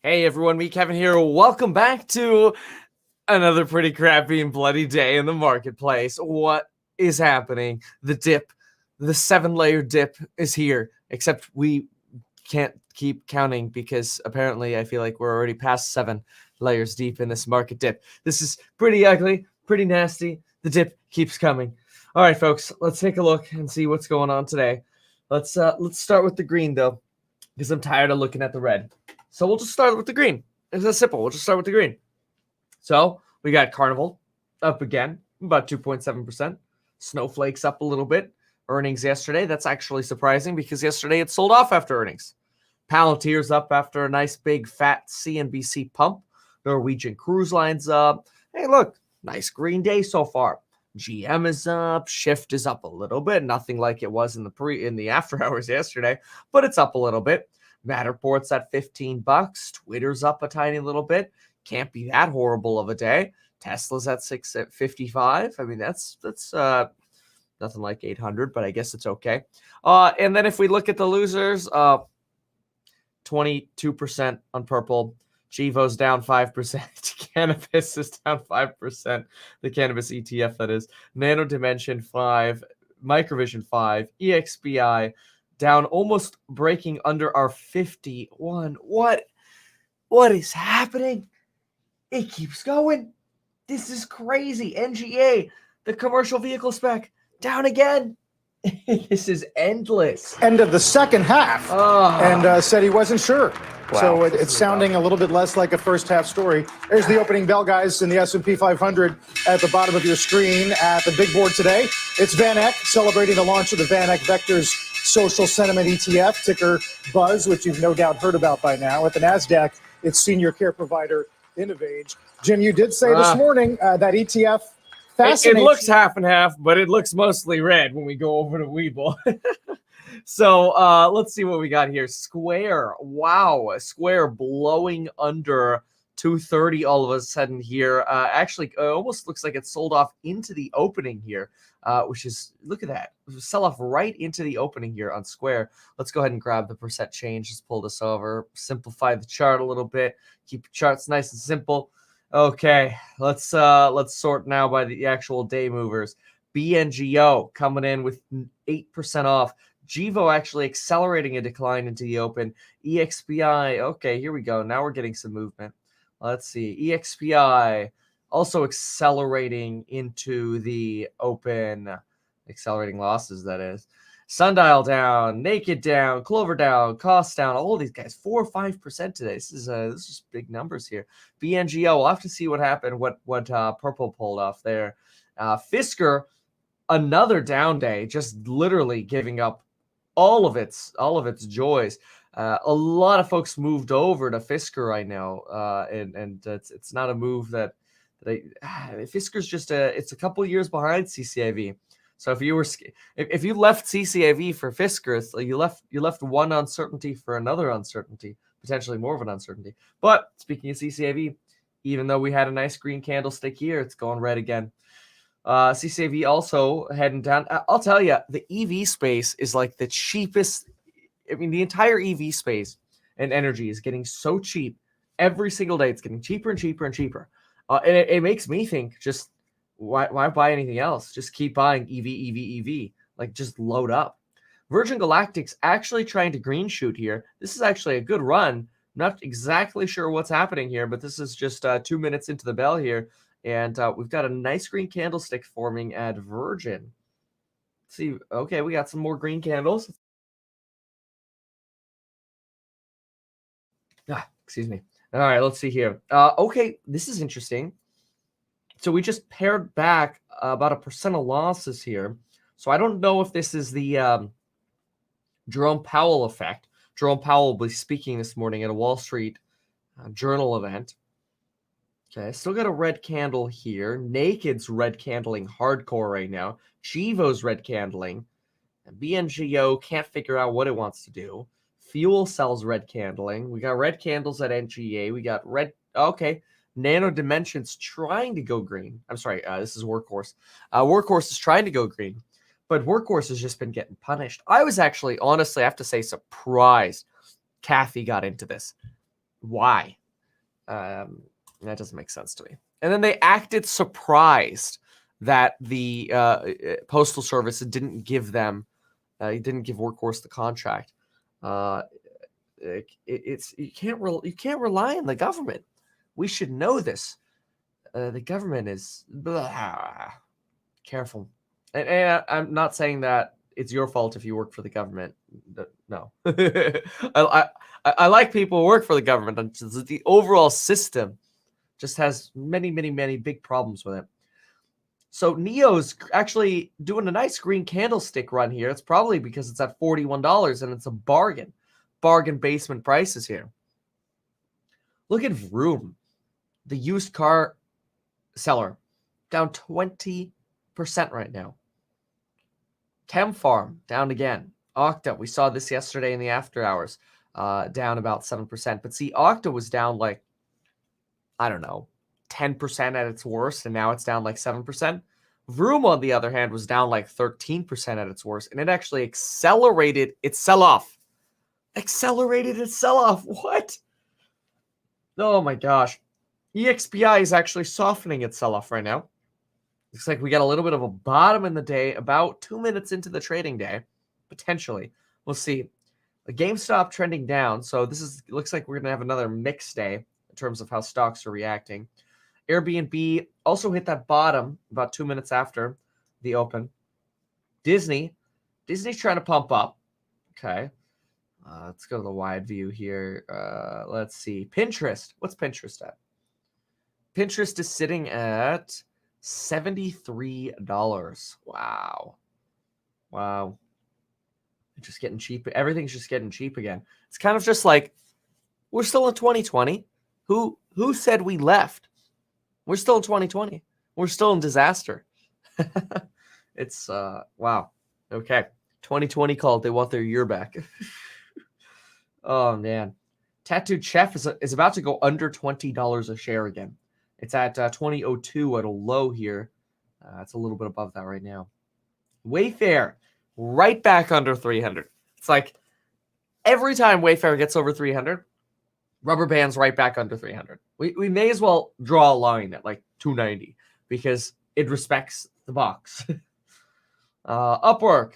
Hey everyone, me Kevin here. Welcome back to another pretty crappy and bloody day in the marketplace. What is happening? The dip, the 7-layer dip is here, except we can't keep counting because apparently I feel like we're already past 7 layers deep in this market dip. This is pretty ugly, pretty nasty. The dip keeps coming. All right, folks, let's take a look and see what's going on today. Let's start with the green though, because I'm tired of looking at the red. So we'll just start with the green. It's that simple. We'll just start with the green. So we got Carnival up again, about 2.7%. Snowflakes up a little bit. Earnings yesterday. That's actually surprising because yesterday it sold off after earnings. Palantir's up after a nice big fat CNBC pump. Norwegian Cruise Line's up. Hey, look, nice green day so far. GM is up. Shift is up a little bit. Nothing like it was in the after hours yesterday, but it's up a little bit. Matterport's at $15. Twitter's up a tiny little bit. Can't be that horrible of a day. Tesla's at 655. I mean, that's nothing like 800, but I guess it's okay. And then if we look at the losers, 22% on purple. Chivo's down 5%. Cannabis is down 5%. The cannabis ETF, that is. Nano Dimension 5. Microvision 5. EXPI down, almost breaking under our 51. What is happening? It keeps going. This is crazy. NGA, the commercial vehicle spec, down again. This is endless. End of the second half, and said he wasn't sure. Wow, so it's sounding a little bit less like a first half story. There's the opening bell, guys, in the S&P 500 at the bottom of your screen at the big board today. It's Van Eck celebrating the launch of the Van Eck Vectors Social Sentiment ETF, ticker BUZZ, which you've no doubt heard about by now. At the NASDAQ, it's senior care provider Innovage. Jim, you did say this morning that ETF fascinates. It looks half and half, but it looks mostly red when we go over to Webull. So let's see what we got here. Square. Wow. Square blowing under 230 all of a sudden here. Actually, almost looks like it sold off into the opening here, which is, look at that. Sell off right into the opening here on Square. Let's go ahead and grab the percent change. Just pull this over. Simplify the chart a little bit. Keep your charts nice and simple. Okay, let's sort now by the actual day movers. BNGO coming in with 8% off. Gevo actually accelerating a decline into the open. EXPI, okay, here we go. Now we're getting some movement. Let's see. EXPI also accelerating into the open. Accelerating losses, that is. Sundial down, Naked down, Clover down, Cost down. All of these guys, 4 or 5% today. This is big numbers here. BNGO, we'll have to see what happened. What Purple pulled off there. Fisker, another down day, just literally giving up all of its joys. A lot of folks moved over to Fisker right now, and it's not a move that Fisker's just it's a couple years behind CCIV. So if you left CCIV for Fisker, it's like you left one uncertainty for another uncertainty, potentially more of an uncertainty. But speaking of CCIV, even though we had a nice green candlestick here, it's going red again. CCIV also heading down. I'll tell you, the EV space is like the cheapest. I mean, the entire EV space and energy is getting so cheap every single day. It's getting cheaper and cheaper and cheaper. And it makes me think, just why buy anything else? Just keep buying EV. Like, just load up. Virgin Galactic's actually trying to green shoot here. This is actually a good run. Not exactly sure what's happening here, but this is just 2 minutes into the bell here. And we've got a nice green candlestick forming at Virgin. Let's see, okay, we got some more green candles. Excuse me. All right, let's see here. Okay, this is interesting. So we just pared back about 1% of losses here. So I don't know if this is the Jerome Powell effect. Jerome Powell will be speaking this morning at a Wall Street Journal event. Okay, still got a red candle here. Naked's red candling hardcore right now. Chivo's red candling. And BNGO can't figure out what it wants to do. Fuel Cell's red candling. We got red candles at NGA. We got red. Okay. Nano Dimension's trying to go green. I'm sorry. This is Workhorse. Workhorse is trying to go green, but Workhorse has just been getting punished. I was actually, honestly, I have to say, surprised Kathy got into this. Why? That doesn't make sense to me. And then they acted surprised that the Postal Service didn't give them, didn't give Workhorse the contract. It's you can't rely on the government. We should know this. The government is careful, and I'm not saying that it's your fault if you work for the government. No, I like people who work for the government. The overall system just has many big problems with it. So Neo's actually doing a nice green candlestick run here. It's probably because it's at $41 and it's a bargain basement prices here. Look at Vroom, the used car seller, down 20% right now. Chem Farm down again. Okta, we saw this yesterday in the after hours, down about 7%. But see, Okta was down like, I don't know, 10% at its worst, and now it's down like 7%. Vroom, on the other hand, was down like 13% at its worst, and it actually accelerated its sell-off. What? Oh my gosh. EXPI is actually softening its sell-off right now. Looks like we got a little bit of a bottom in the day, about 2 minutes into the trading day, potentially. We'll see. A GameStop trending down, so looks like we're gonna have another mixed day in terms of how stocks are reacting. Airbnb also hit that bottom about 2 minutes after the open. Disney's trying to pump up. Okay. Let's go to the wide view here. Let's see. Pinterest. What's Pinterest at? Pinterest is sitting at $73. Wow. It's just getting cheap. Everything's just getting cheap again. It's kind of just like we're still in 2020. Who said we left? We're still in 2020. We're still in disaster. It's wow. Okay. 2020 called. They want their year back. Oh man. Tattooed Chef is about to go under $20 a share again. It's at 2002 at a low here. It's a little bit above that right now. Wayfair right back under 300. It's like every time Wayfair gets over 300, Rubber Band's right back under 300. We may as well draw a line at like 290 because it respects the box. Upwork.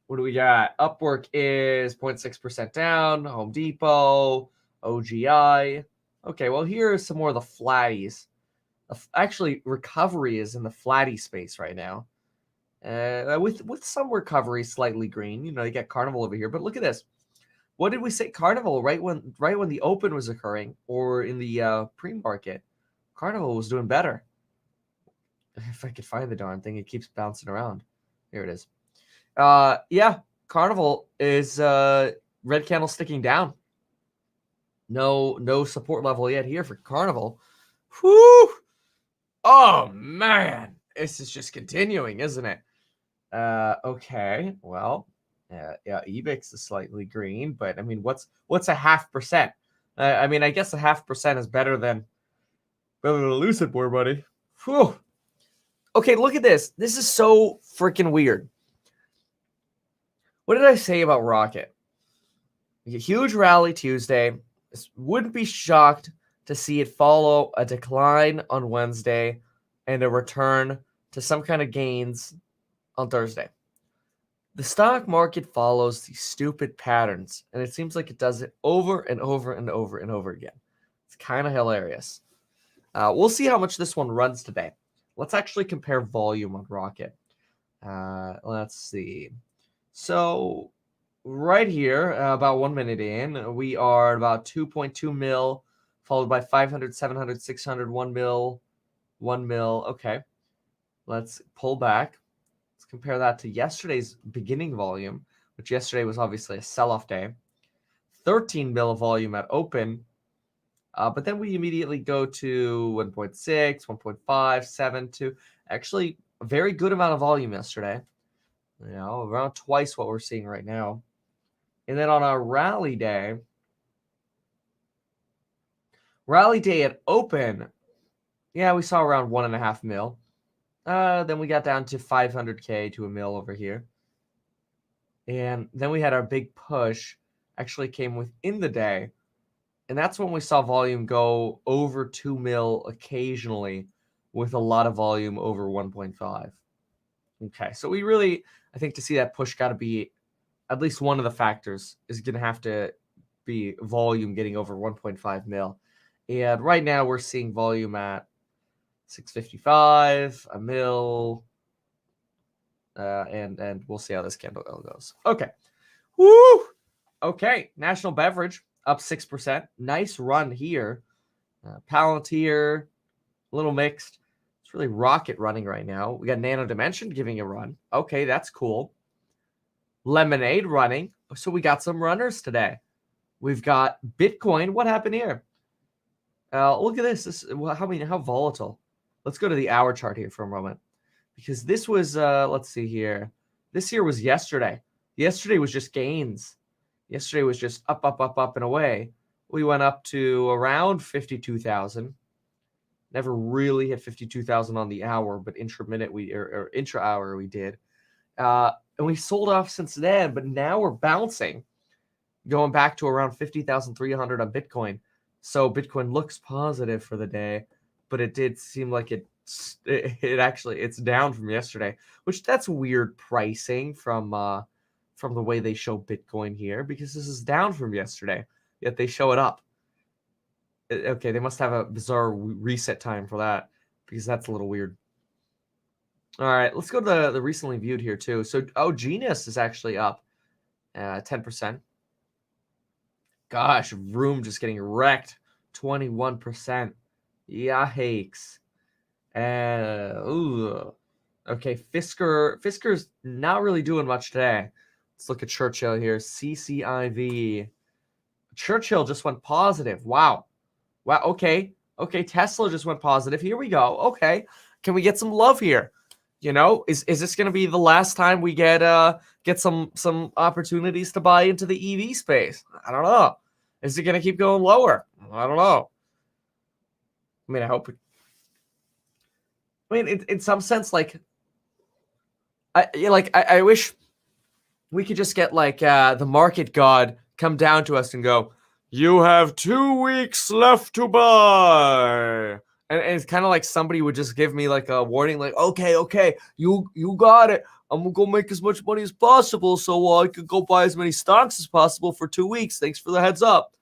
What do we got? Upwork is 0.6% down. Home Depot, OGI. Okay, well, here are some more of the flatties. Actually, recovery is in the flatty space right now. With some recovery, slightly green. You get Carnival over here, but look at this. What did we say? Carnival, right when the open was occurring, or in the pre-market, Carnival was doing better. If I could find the darn thing, it keeps bouncing around. Here it is. Yeah, Carnival is red candle sticking down. No support level yet here for Carnival. Whew! Oh man, this is just continuing, isn't it? Okay, well, yeah, EBIX is slightly green, but I mean, what's 0.5%? I mean, I guess 0.5% is better than a lucid board, buddy. Whew. Okay, look at this. This is so freaking weird. What did I say about Rocket? A huge rally Tuesday. Wouldn't be shocked to see it follow a decline on Wednesday and a return to some kind of gains on Thursday. The stock market follows these stupid patterns, and it seems like it does it over and over and over and over again. It's kind of hilarious. We'll see how much this one runs today. Let's actually compare volume on Rocket. Let's see. So right here, about 1 minute in, we are about 2.2 mil, followed by 500, 700, 600, 1 mil, 1 mil. Okay, let's pull back. Let's compare that to yesterday's beginning volume, which yesterday was obviously a sell-off day. 13 mil volume at open, but then we immediately go to 1.6, 1.5, 7, 2. Actually, a very good amount of volume yesterday. Around twice what we're seeing right now. And then on our rally day at open, yeah, we saw around 1.5 mil. Then we got down to 500K to a mil over here. And then we had our big push, actually came within the day And that's when we saw volume go over 2 mil occasionally, with a lot of volume over 1.5. Okay, so we really, I think to see that push, got to be at least one of the factors is going to have to be volume getting over 1.5 mil. And right now we're seeing volume at 655, a mil, and we'll see how this candle goes. Okay. Woo! Okay, National Beverage up 6%. Nice run here. Palantir, a little mixed. It's really rocket running right now. We got Nano Dimension giving a run. Okay, that's cool. Lemonade running. So we got some runners today. We've got Bitcoin. What happened here? Look at this. How volatile. Let's go to the hour chart here for a moment, because this was let's see here. This here was yesterday. Yesterday was just gains. Yesterday was just up, up, up, up and away. We went up to around 52,000. Never really hit 52,000 on the hour, but intra-minute or intra-hour we did. And we sold off since then, but now we're bouncing, going back to around 50,300 on Bitcoin. So Bitcoin looks positive for the day, but it did seem like it's down from yesterday, which that's weird pricing from the way they show Bitcoin here, because this is down from yesterday, yet they show it up. Okay, they must have a bizarre reset time for that, because that's a little weird. All right, let's go to the recently viewed here too. So, Genius is actually up 10%. Gosh, Vroom just getting wrecked, 21%. Yikes. Okay, Fisker's not really doing much today. Let's look at Churchill here. CCIV. Churchill just went positive. Wow. Okay. Tesla just went positive. Here we go. Okay. Can we get some love here? You know, is this going to be the last time we get some opportunities to buy into the EV space? I don't know. Is it going to keep going lower? I don't know. I mean, I hope. In some sense, I wish we could just get the market god come down to us and go, "You have 2 weeks left to buy." And it's kind of like somebody would just give me a warning, okay, you got it. I'm going to go make as much money as possible so I could go buy as many stocks as possible for 2 weeks. Thanks for the heads up.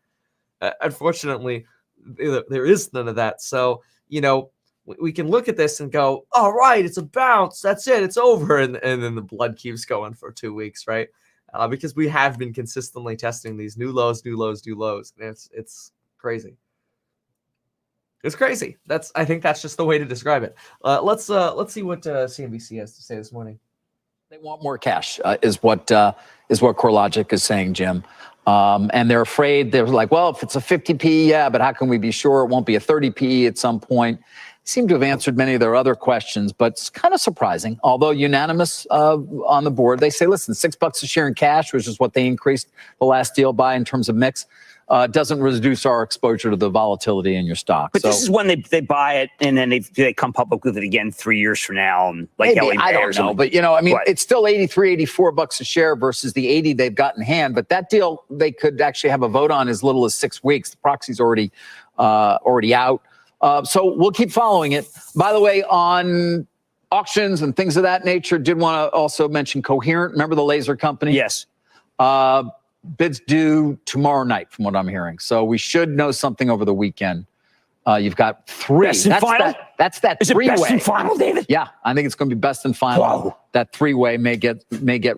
Unfortunately, there is none of that. So, we can look at this and go, all right, it's a bounce. That's it. It's over. And then the blood keeps going for 2 weeks, right? Because we have been consistently testing these new lows. And it's crazy. It's crazy. I think that's just the way to describe it. Let's see what CNBC has to say this morning. They want more cash, is what CoreLogic is saying, Jim. And they're afraid. They're like, well, if it's a 50p, yeah, but how can we be sure it won't be a 30p at some point? Seem to have answered many of their other questions, but it's kind of surprising. Although unanimous on the board, they say, listen, $6 a share in cash, which is what they increased the last deal by in terms of mix, doesn't reduce our exposure to the volatility in your stock. But this is when they buy it and then they come public with it again 3 years from now. And maybe, I don't know. But, it's still $83, $84 a share versus the 80 they've got in hand. But that deal, they could actually have a vote on as little as 6 weeks. The proxy's already out. So we'll keep following it. By the way, on auctions and things of that nature, did want to also mention Coherent. Remember the laser company? Yes. Bids due tomorrow night, from what I'm hearing. So we should know something over the weekend. You've got 3. Best and final? That's that Is three-way. It best and final, David? Yeah, I think it's going to be best and final. Whoa. That 3-way may get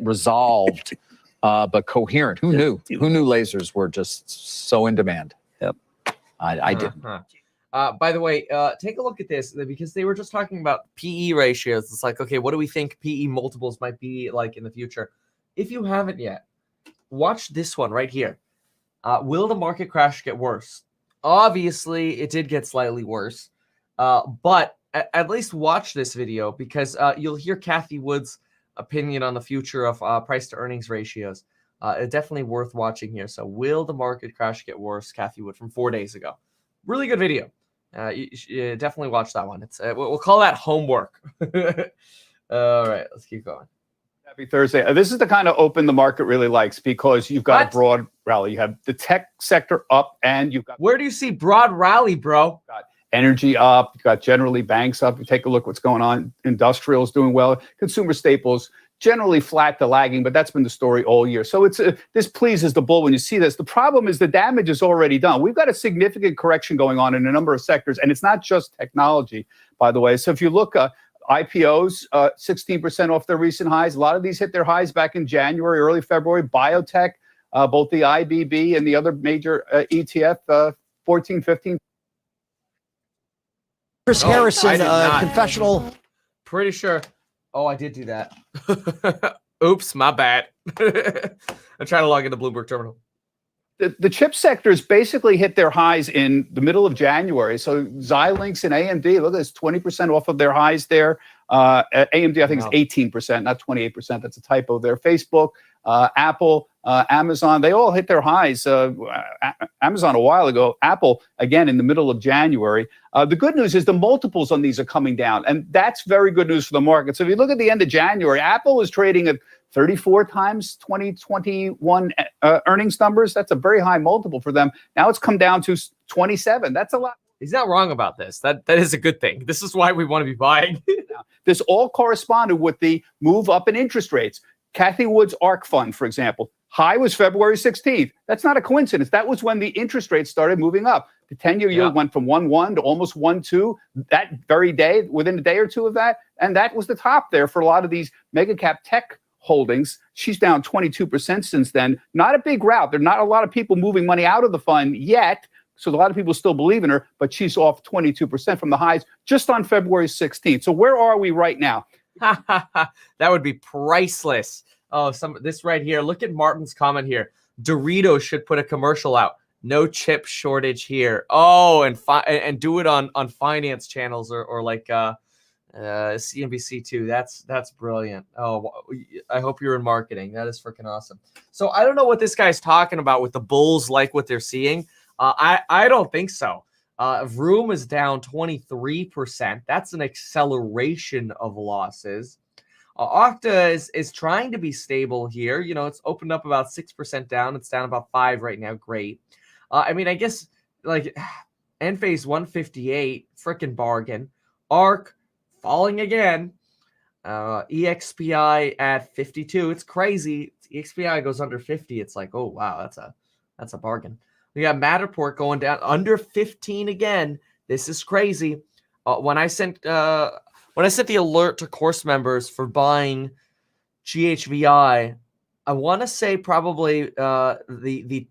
resolved. But Coherent, who knew? Who knew lasers were just so in demand? Yep. I didn't. By the way, take a look at this, because they were just talking about PE ratios. It's like, okay, what do we think PE multiples might be like in the future? If you haven't yet, watch this one right here. Will the market crash get worse? Obviously, it did get slightly worse, but at least watch this video, because you'll hear Cathie Wood's opinion on the future of price to earnings ratios. It's definitely worth watching here. So, will the market crash get worse? Cathie Wood from 4 days ago. Really good video. You definitely watch that one. It's we'll call that homework. All right, let's keep going. Happy Thursday. This is the kind of open the market really likes because you've got What? a broad rally. You have the tech sector up and you've got Where do you see broad rally, bro? energy up. You've got generally banks up. You take a look what's going on. Industrials doing well. Consumer staples generally flat to lagging, but that's been the story all year. So it's this pleases the bull when you see this. The problem is the damage is already done. We've got a significant correction going on in a number of sectors, and it's not just technology, by the way. So if you look, IPOs, 16% off their recent highs. A lot of these hit their highs back in January, early February. Biotech, both the IBB and the other major ETF, 14, 15. Chris I Harrison, did not. confessional. Pretty sure. Oh, I did do that. Oops, my bad. I'm trying to log into Bloomberg Terminal. The chip sectors basically hit their highs in the middle of January. So Xilinx and AMD, look at this, 20% off of their highs there. AMD, I think, Wow. is 18%, not 28%. That's a typo there. Facebook, Apple, Amazon, they all hit their highs. Amazon a while ago, Apple, again, in the middle of January. The good news is the multiples on these are coming down, and that's very good news for the market. So if you look at the end of January, Apple was trading at 34 times 2021 earnings numbers. That's a very high multiple for them. Now it's come down to 27. That's a lot. He's not wrong about this. That is a good thing. This is why we want to be buying. This all corresponded with the move up in interest rates. Kathy Wood's ARC fund, for example, high was February 16th. That's not a coincidence. That was when the interest rates started moving up. The 10-year yield went from 1.1 to almost 1.2 that very day, within a day or two of that. And that was the top there for a lot of these mega cap tech holdings. She's down 22% since then. Not a big rout. There are not a lot of people moving money out of the fund yet. So a lot of people still believe in her, but she's off 22% from the highs just on February 16th. So where are we right now? That would be priceless. Oh, this right here. Look at Martin's comment here. Doritos should put a commercial out. No chip shortage here. Oh, and do it on finance channels or like CNBC too. That's brilliant. Oh, I hope you're in marketing. That is freaking awesome. So I don't know what this guy's talking about with the bulls like what they're seeing. I don't think so. Vroom is down 23%. That's an acceleration of losses. Okta is trying to be stable here. You know, it's opened up about 6% down. It's down about 5 right now. Great. I mean, I guess like Enphase 158, freaking bargain. ARC falling again. EXPI at 52. It's crazy. EXPI goes under 50. It's like, oh wow, that's a bargain. We got Matterport going down under 15 again. This is crazy. When I sent the alert to course members for buying GHVI, I want to say probably the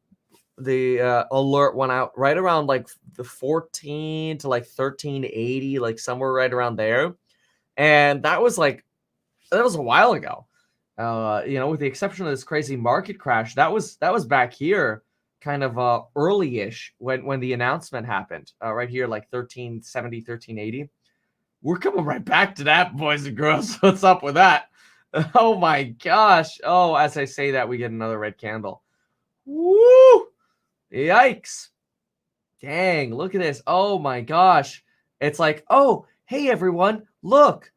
alert went out right around like the 14 to like 1380, like somewhere right around there, and that was a while ago. You know, with the exception of this crazy market crash, that was back here. Kind of early-ish when the announcement happened, right here, like 1370, 1380. We're coming right back to that, boys and girls. What's up with that? Oh my gosh. Oh, as I say that, we get another red candle. Woo! Yikes. Dang, look at this. Oh my gosh. It's like, oh, hey everyone, look.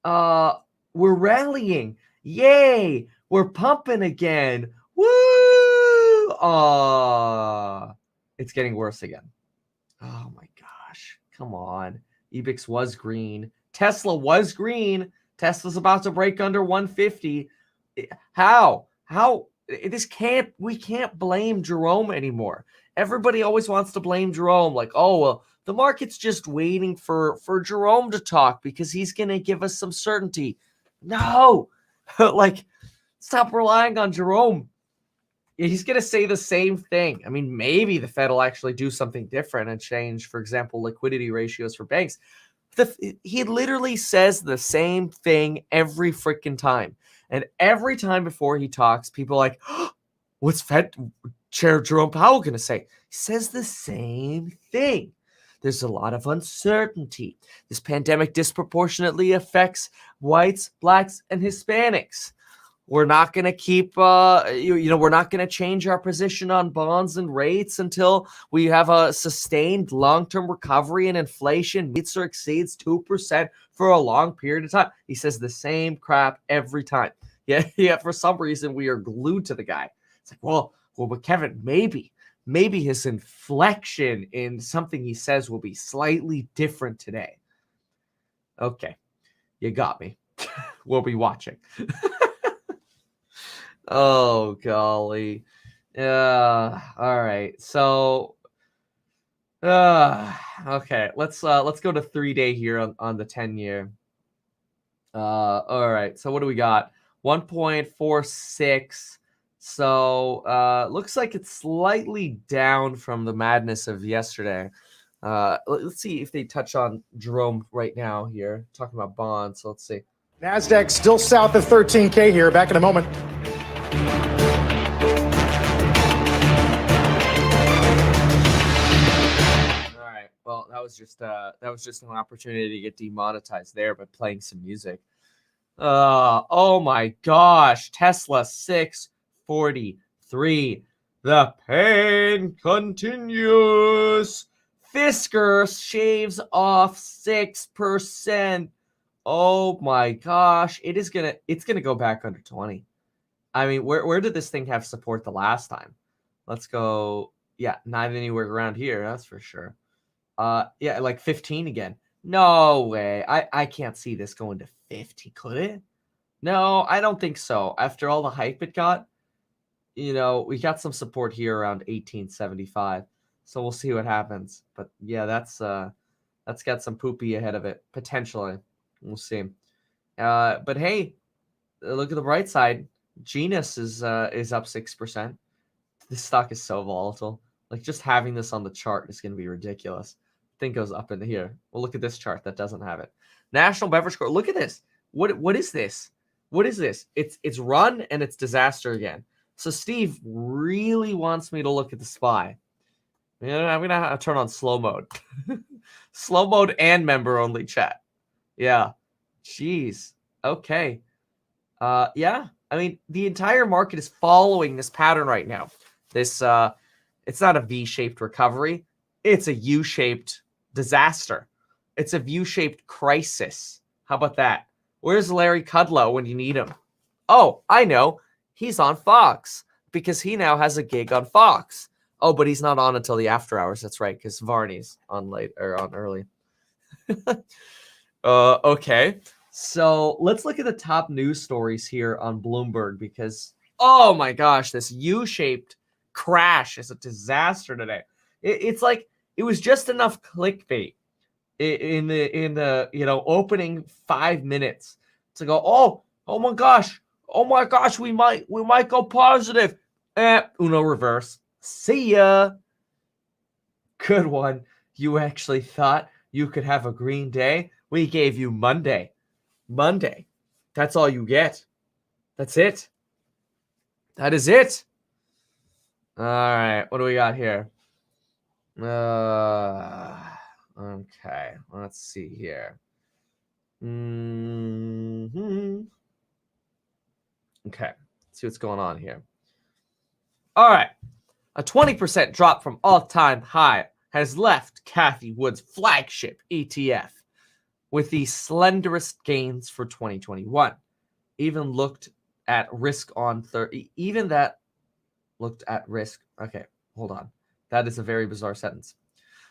We're rallying. Yay! We're pumping again. Woo! It's getting worse again. Oh my gosh. Come on. EBIX was green. Tesla was green. Tesla's about to break under 150. How? We can't blame Jerome anymore. Everybody always wants to blame Jerome. Like, oh, well, the market's just waiting for Jerome to talk because he's going to give us some certainty. No. Like, stop relying on Jerome. He's going to say the same thing. I mean, maybe the Fed will actually do something different and change, for example, liquidity ratios for banks. He literally says the same thing every freaking time. And every time before he talks, people are like, oh, what's Fed Chair Jerome Powell going to say? He says the same thing. There's a lot of uncertainty. This pandemic disproportionately affects whites, blacks, and Hispanics. We're not going to keep, we're not going to change our position on bonds and rates until we have a sustained long-term recovery and inflation meets or exceeds 2% for a long period of time. He says the same crap every time. Yeah. For some reason, we are glued to the guy. It's like, well, but Kevin, maybe his inflection in something he says will be slightly different today. Okay, you got me. We'll be watching. Oh golly. Yeah. All right. So okay, let's go to 3-day here on the 10-year. All right. So what do we got? 1.46. So looks like it's slightly down from the madness of yesterday. Let's see if they touch on Jerome right now here, talking about bonds. So let's see. NASDAQ still south of 13K here. Back in a moment. All right. Well, that was just an opportunity to get demonetized there by playing some music. Oh my gosh. Tesla 643. The pain continues. Fisker shaves off 6%. Oh my gosh. It's gonna go back under 20. I mean, where did this thing have support the last time? Let's go. Yeah, not anywhere around here, that's for sure. Yeah, like 15 again. No way. I can't see this going to 50, could it? No, I don't think so. After all the hype it got, we got some support here around 1875. So we'll see what happens. But yeah, that's got some poopy ahead of it, potentially. We'll see. But hey, look at the bright side. Genus is up 6%. This stock is so volatile. Like, just having this on the chart is going to be ridiculous. Thing goes up into here. Well, look at this chart that doesn't have it. National Beverage Corp. Look at this. What is this? What is this? It's run and it's disaster again. So Steve really wants me to look at the SPY. I'm gonna have to turn on slow mode. Slow mode and member only chat. Yeah. Jeez. Okay. Yeah. I mean, the entire market is following this pattern right now. This it's not a V-shaped recovery. It's a U-shaped disaster. It's a U-shaped crisis. How about that? Where's Larry Kudlow when you need him? Oh, I know. He's on Fox because he now has a gig on Fox. Oh, but he's not on until the after hours. That's right, because Varney's on late or on early. Okay. So let's look at the top news stories here on Bloomberg because, oh my gosh, this U-shaped crash is a disaster today. It's like it was just enough clickbait in the opening 5 minutes to go, oh my gosh, we might go positive. Uno reverse. See ya. Good one. You actually thought you could have a green day? We gave you Monday. That's all you get. That's it. That is it. All right. What do we got here? Okay. Let's see here. Okay. Let's see what's going on here. All right. A 20% drop from all-time high has left Cathie Wood's flagship ETF with the slenderest gains for 2021. Even looked at risk on 30. Even that looked at risk. Okay, hold on. That is a very bizarre sentence.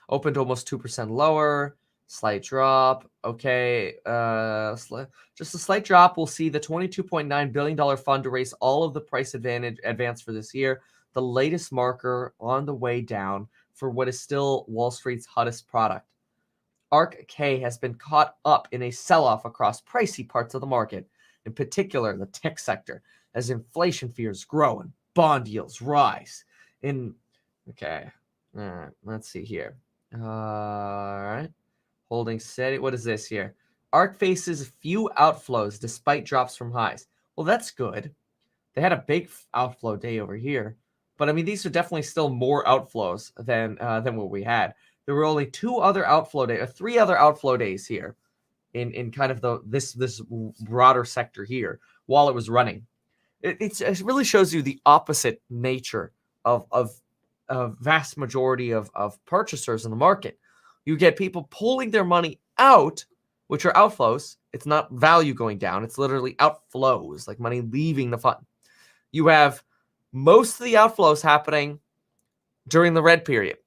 Opened almost 2% lower. Slight drop. Okay, just a slight drop. We'll see the $22.9 billion fund erase all of the price advance for this year. The latest marker on the way down for what is still Wall Street's hottest product. ARK-K has been caught up in a sell-off across pricey parts of the market, in particular the tech sector, as inflation fears grow and bond yields rise. Okay, all right, let's see here. All right, holding steady. What is this here? ARK faces few outflows despite drops from highs. Well, that's good. They had a big outflow day over here, but I mean these are definitely still more outflows than what we had. There were only 3 other outflow days here in kind of this broader sector here while it was running. It really shows you the opposite nature of a vast majority of purchasers in the market. You get people pulling their money out, which are outflows, It's not value going down. It's literally outflows, like money leaving the fund. You have most of the outflows happening during the red period.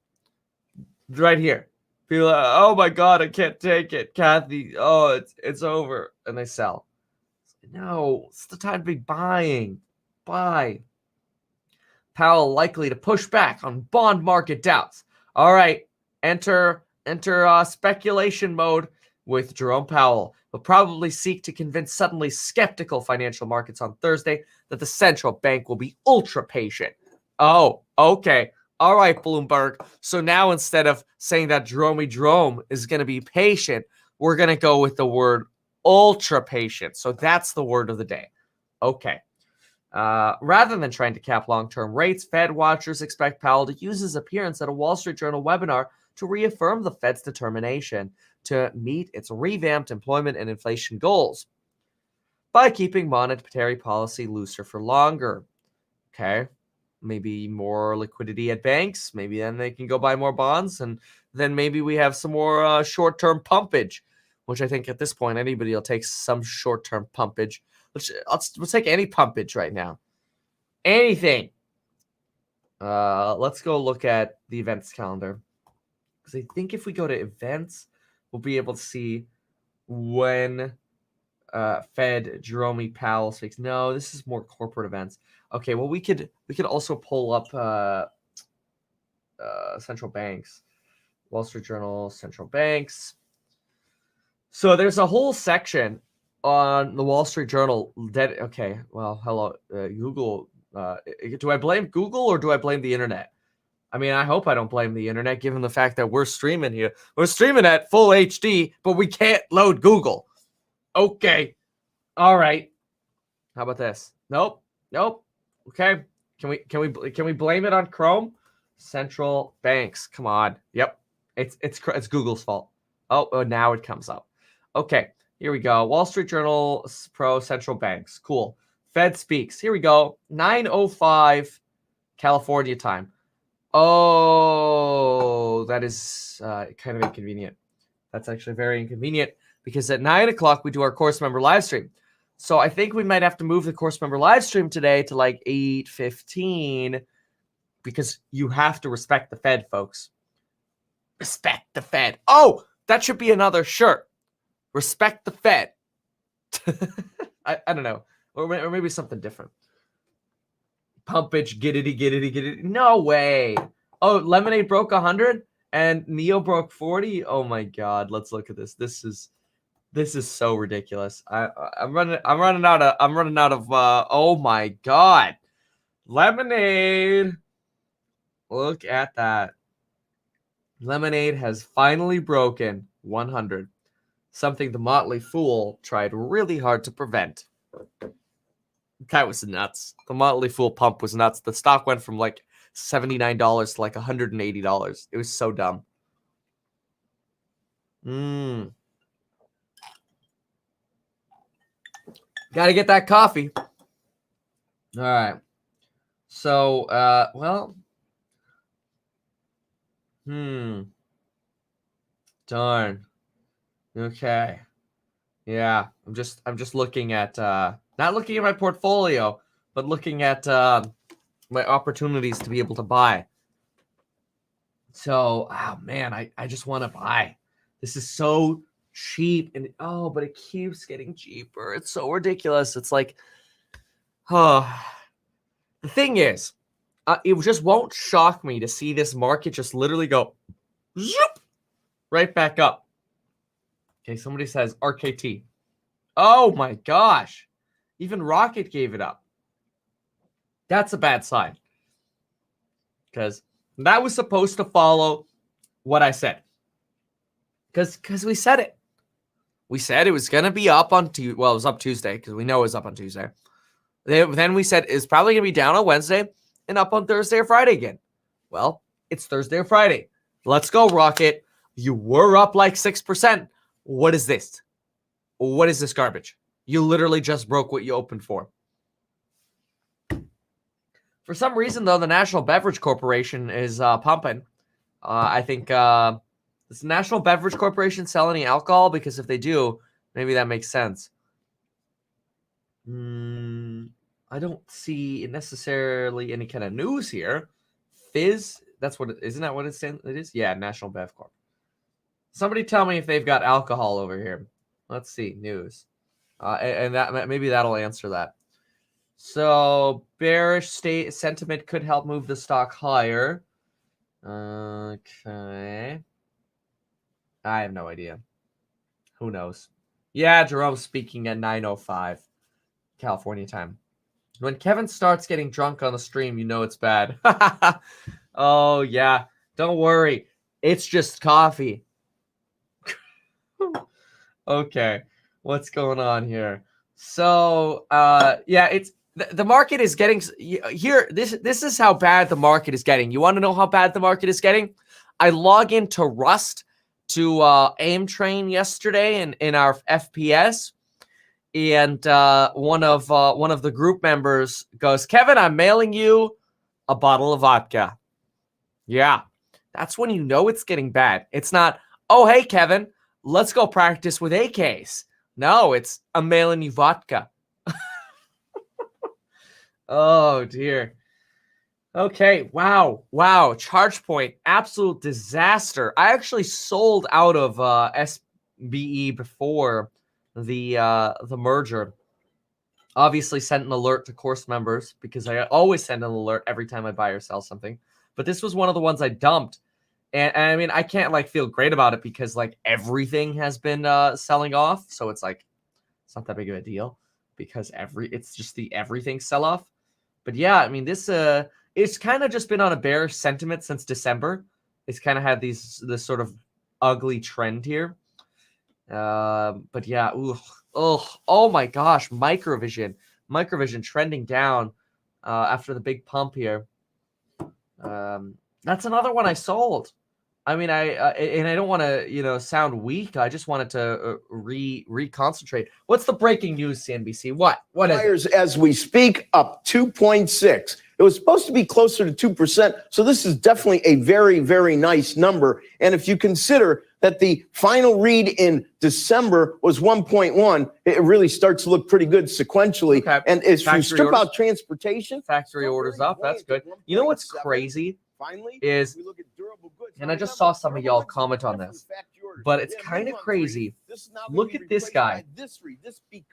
Right here. People are, oh my God, I can't take it. Kathy, oh, it's over. And they sell. No, it's the time to be buying. Buy. Powell likely to push back on bond market doubts. All right, enter speculation mode with Jerome Powell. Will probably seek to convince suddenly skeptical financial markets on Thursday that the central bank will be ultra patient. Oh, okay. All right, Bloomberg. So now instead of saying that Jerome is going to be patient, we're going to go with the word ultra patient. So that's the word of the day. Okay. Rather than trying to cap long-term rates, Fed watchers expect Powell to use his appearance at a Wall Street Journal webinar to reaffirm the Fed's determination to meet its revamped employment and inflation goals by keeping monetary policy looser for longer. Okay. Maybe more liquidity at banks. Maybe then they can go buy more bonds. And then maybe we have some more short-term pumpage, which I think at this point, anybody will take some short-term pumpage. Let's take any pumpage right now. Anything. Let's go look at the events calendar. Because I think if we go to events, we'll be able to see when Fed Jerome Powell speaks. No, this is more corporate events. Okay, well we could also pull up central banks. Wall Street Journal, central banks. So there's a whole section on the Wall Street Journal that, okay, well, hello, Google. Do I blame Google or do I blame the internet? I mean, I hope I don't blame the internet, given the fact that we're streaming here. We're streaming at full HD, but we can't load Google. Okay. All right. How about this? Nope. Okay. Can we blame it on Chrome? Central banks. Come on. Yep. It's Google's fault. Oh, now it comes up. Okay. Here we go. Wall Street Journal Pro Central Banks. Cool. Fed speaks. Here we go. 9:05 California time. Oh, that is kind of inconvenient. That's actually very inconvenient because at 9 o'clock we do our course member live stream. So I think we might have to move the course member live stream today to like 8:15 because you have to respect the Fed, folks. Respect the Fed. Oh, that should be another shirt. Respect the Fed. I don't know. Or maybe something different. Pumpage, get it. No way. Oh, Lemonade broke 100 and Neo broke 40. Oh my God. Let's look at this. This is so ridiculous. I'm running out of oh my God. Lemonade. Look at that. Lemonade has finally broken 100. Something the Motley Fool tried really hard to prevent. That was nuts. The Motley Fool pump was nuts. The stock went from like $79 to like $180. It was so dumb. Got to get that coffee. All right. So, well. Darn. Okay. Yeah, I'm just looking at not looking at my portfolio, but looking at my opportunities to be able to buy. So, oh man, I just want to buy. This is so cheap and but it keeps getting cheaper. It's so ridiculous. It's like, the thing is, it just won't shock me to see this market just literally go zoop, right back up. Okay, somebody says RKT. Oh my gosh. Even Rocket gave it up. That's a bad sign. Because that was supposed to follow what I said. Because we said it. We said it was going to be up on Tuesday. Well, it was up Tuesday because we know it was up on Tuesday. Then we said it's probably going to be down on Wednesday and up on Thursday or Friday again. Well, it's Thursday or Friday. Let's go, Rocket. You were up like 6%. What is this? What is this garbage? You literally just broke what you opened for. For some reason, though, the National Beverage Corporation is pumping. I think does the National Beverage Corporation sell any alcohol? Because if they do, Maybe that makes sense. I don't see necessarily any kind of news here. Fizz, that's what isn't that what it is? Yeah, National Bev Corp. Somebody tell me if they've got alcohol over here. Let's see, news. And that maybe that'll answer that. So bearish sentiment could help move the stock higher. Okay. I have no idea. Who knows? Yeah, Jerome's speaking at 9:05 California time. When Kevin starts getting drunk on the stream, you know it's bad. Oh, yeah. Don't worry. It's just coffee. Okay. What's going on here? So, yeah, it's the market is getting here. This is how bad the market is getting. You want to know how bad the market is getting? I log into Rust to AIM train yesterday in our FPS. And one of the group members goes, Kevin, I'm mailing you a bottle of vodka. Yeah, that's when you know it's getting bad. It's not, oh, hey, Kevin, let's go practice with AKs. No, it's, I'm mailing you vodka. Oh, dear. Okay, wow. ChargePoint, absolute disaster. I actually sold out of SBE before the merger. Obviously sent an alert to course members because I always send an alert every time I buy or sell something. But this was one of the ones I dumped. And I mean, I can't like feel great about it because like everything has been selling off. So it's like, it's not that big of a deal because it's just the everything sell off. But yeah, I mean, this it's kind of just been on a bearish sentiment since December. It's kind of had this sort of ugly trend here. But yeah, oh my gosh, microvision trending down after the big pump here. That's another one I sold. I mean, I don't want to sound weak. I just wanted to reconcentrate. What's the breaking news, CNBC? What is it? As we speak, up 2.6. It was supposed to be closer to 2%. So this is definitely a very, very nice number. And if you consider that the final read in December was 1.1, it really starts to look pretty good sequentially. Okay. And if you strip out transportation, factory orders up, that's good. You know what's crazy is, and I just saw some of y'all comment on this, but it's kind of crazy. Look at this guy.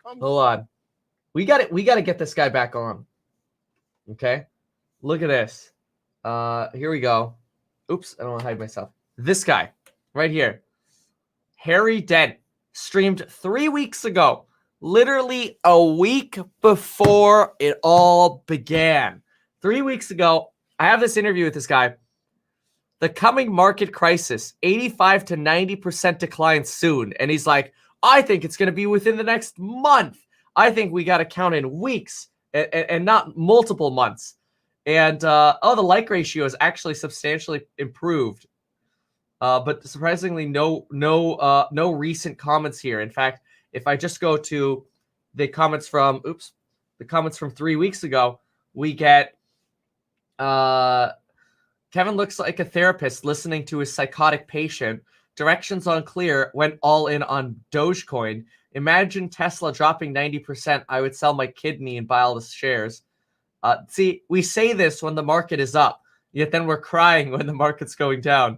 Hold on. We got to get this guy back on. Okay. Look at this. Here we go. Oops, I don't want to hide myself. This guy right here. Harry Dent streamed 3 weeks ago, literally a week before it all began. 3 weeks ago, I have this interview with this guy. The coming market crisis, 85 to 90% decline soon. And he's like, I think it's going to be within the next month. I think we got to count in weeks and not multiple months. And, the like ratio is actually substantially improved. But surprisingly, no recent comments here. In fact, if I just go to the comments from 3 weeks ago, we get Kevin looks like a therapist listening to his psychotic patient. Directions unclear. Went all in on Dogecoin. Imagine Tesla dropping 90%. I would sell my kidney and buy all the shares. See, we say this when the market is up, yet then we're crying when the market's going down.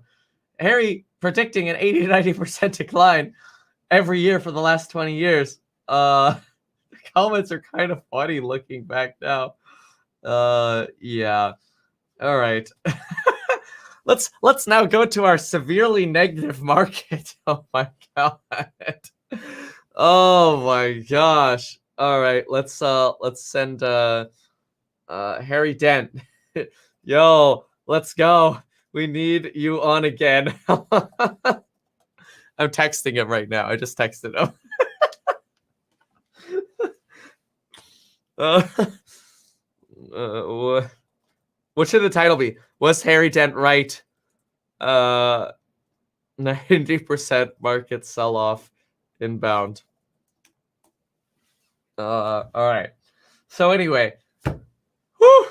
Harry predicting an 80 to 90% decline every year for the last 20 years. The comments are kind of funny looking back now. Yeah. All right. Let's now go to our severely negative market. Oh my god. Oh my gosh. All right, let's send Harry Dent. Yo, let's go. We need you on again. I'm texting him right now. I just texted him. What should the title be? Was Harry Dent right? 90% market sell-off inbound. All right. So anyway, whew.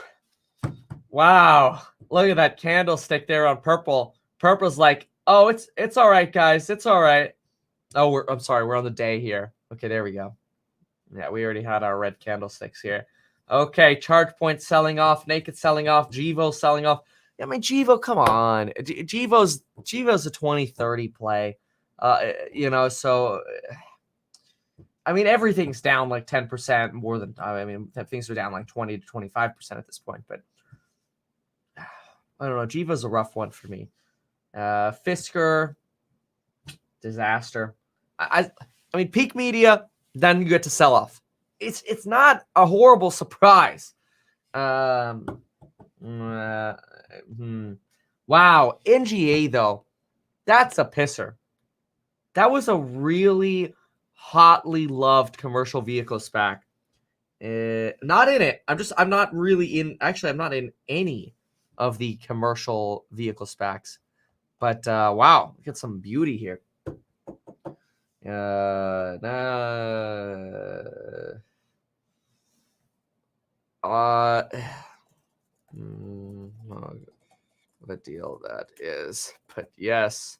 Wow. Look at that candlestick there on purple. Purple's like, oh, it's all right, guys. It's all right. Oh, I'm sorry. We're on the day here. Okay, there we go. Yeah, we already had our red candlesticks here. Okay, charge point selling off, naked selling off, Givo selling off. I mean, Givo, come on. Givo's a 2030 play. So I mean, everything's down like 10% more than, I mean, things are down like 20 to 25% at this point, but I don't know. Givo's a rough one for me. Fisker, disaster. I mean, peak media, then you get to sell off. It's not a horrible surprise. Wow, NGA though, that's a pisser. That was a really hotly loved commercial vehicle SPAC. Not in it. I'm not really in. Actually, I'm not in any of the commercial vehicle SPACs. But wow, look at some beauty here. What a deal that is. But yes.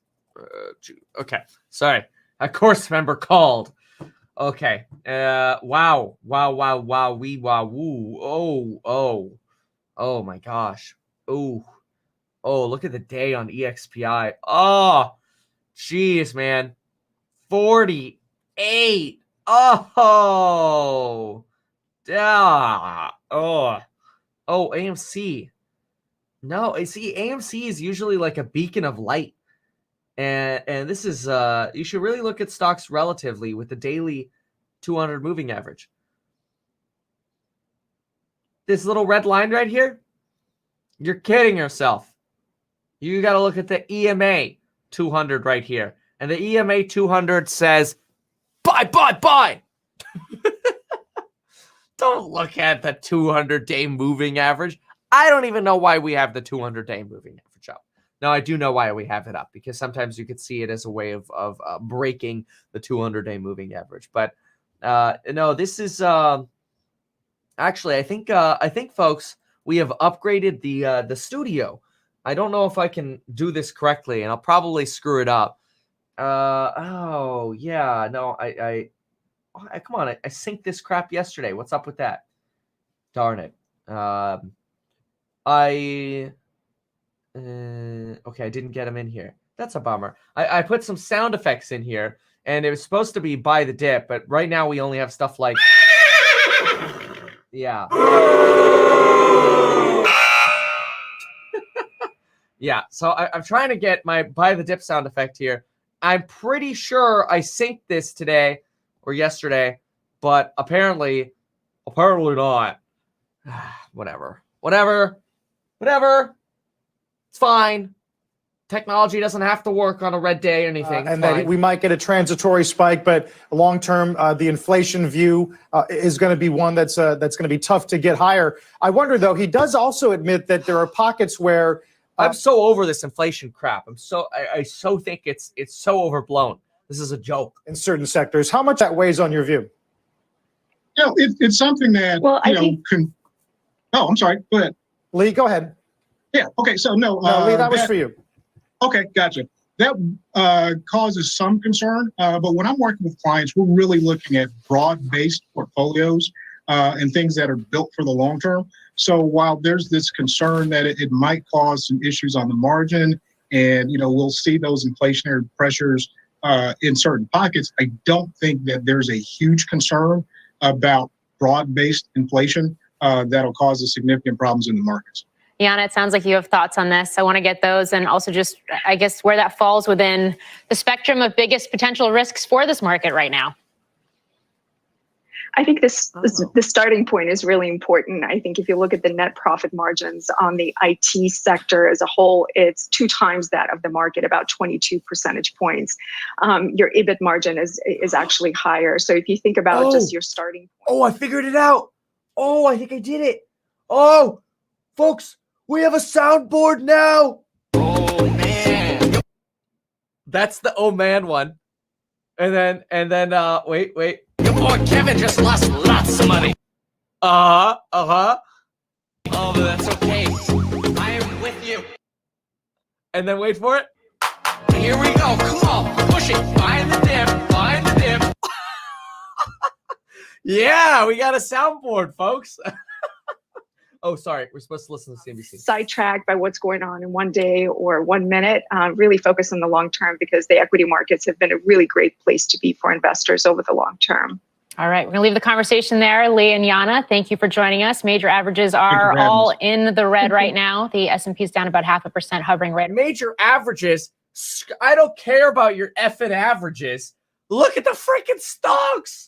Okay. Sorry. A course member called. Okay. Wow. Wee wow woo. Oh my gosh. Oh, look at the day on EXPI. Oh, jeez, man. 48. Oh. Yeah. Oh, AMC. No, see, AMC is usually like a beacon of light. And this is you should really look at stocks relatively with the daily 200 moving average. This little red line right here, you're kidding yourself. You got to look at the EMA 200 right here. And the EMA 200 says, buy. Don't look at the 200-day moving average. I don't even know why we have the 200-day moving average up. Now, I do know why we have it up, because sometimes you could see it as a way of breaking the 200-day moving average. But no, this is actually, I think, folks, we have upgraded the studio. I don't know if I can do this correctly, and I'll probably screw it up. Oh yeah, no, come on, I synced this crap yesterday. What's up with that? Darn it. Okay, I didn't get them in here. That's a bummer. I put some sound effects in here, and it was supposed to be buy the dip, but right now we only have stuff like, yeah. Yeah, so I'm trying to get my buy the dip sound effect here. I'm pretty sure I synced this today or yesterday, but apparently not. Whatever. It's fine. Technology doesn't have to work on a red day or anything. And that we might get a transitory spike, but long term, the inflation view is going to be one that's going to be tough to get higher. I wonder, though, he does also admit that there are pockets where I'm so over this inflation crap. I so think it's so overblown. This is a joke in certain sectors. How much that weighs on your view? It's something that Oh, I'm sorry. Go ahead. Lee, go ahead. Yeah. Okay. So no, Lee, that was for you. Okay, gotcha. That causes some concern, but when I'm working with clients, we're really looking at broad-based portfolios and things that are built for the long term. So while there's this concern that it might cause some issues on the margin, and we'll see those inflationary pressures in certain pockets, I don't think that there's a huge concern about broad-based inflation that'll cause significant problems in the markets. Yana, it sounds like you have thoughts on this. I want to get those, and also just, I guess, where that falls within the spectrum of biggest potential risks for this market right now. I think the starting point is really important. I think if you look at the net profit margins on the IT sector as a whole, it's 2 times that of the market, about 22 percentage points. Your EBIT margin is actually higher. So if you think about just your starting point. Oh, I figured it out. Oh, I think I did it. Oh, folks, we have a soundboard now. Oh man. That's the oh man one. And then wait. Your boy Kevin just lost lots of money. Oh, but that's okay. I am with you. And then wait for it. Here we go. Come on, push it. Find the dip. Yeah, we got a soundboard, folks. Oh, sorry. We're supposed to listen to CNBC. Sidetracked by what's going on in one day or 1 minute. Really focus on the long term because the equity markets have been a really great place to be for investors over the long term. All right, we're going to leave the conversation there. Lee and Yana, thank you for joining us. Major averages are all in the red right now. The S&P is down about 0.5%, hovering right. Major averages. I don't care about your effing averages. Look at the freaking stocks.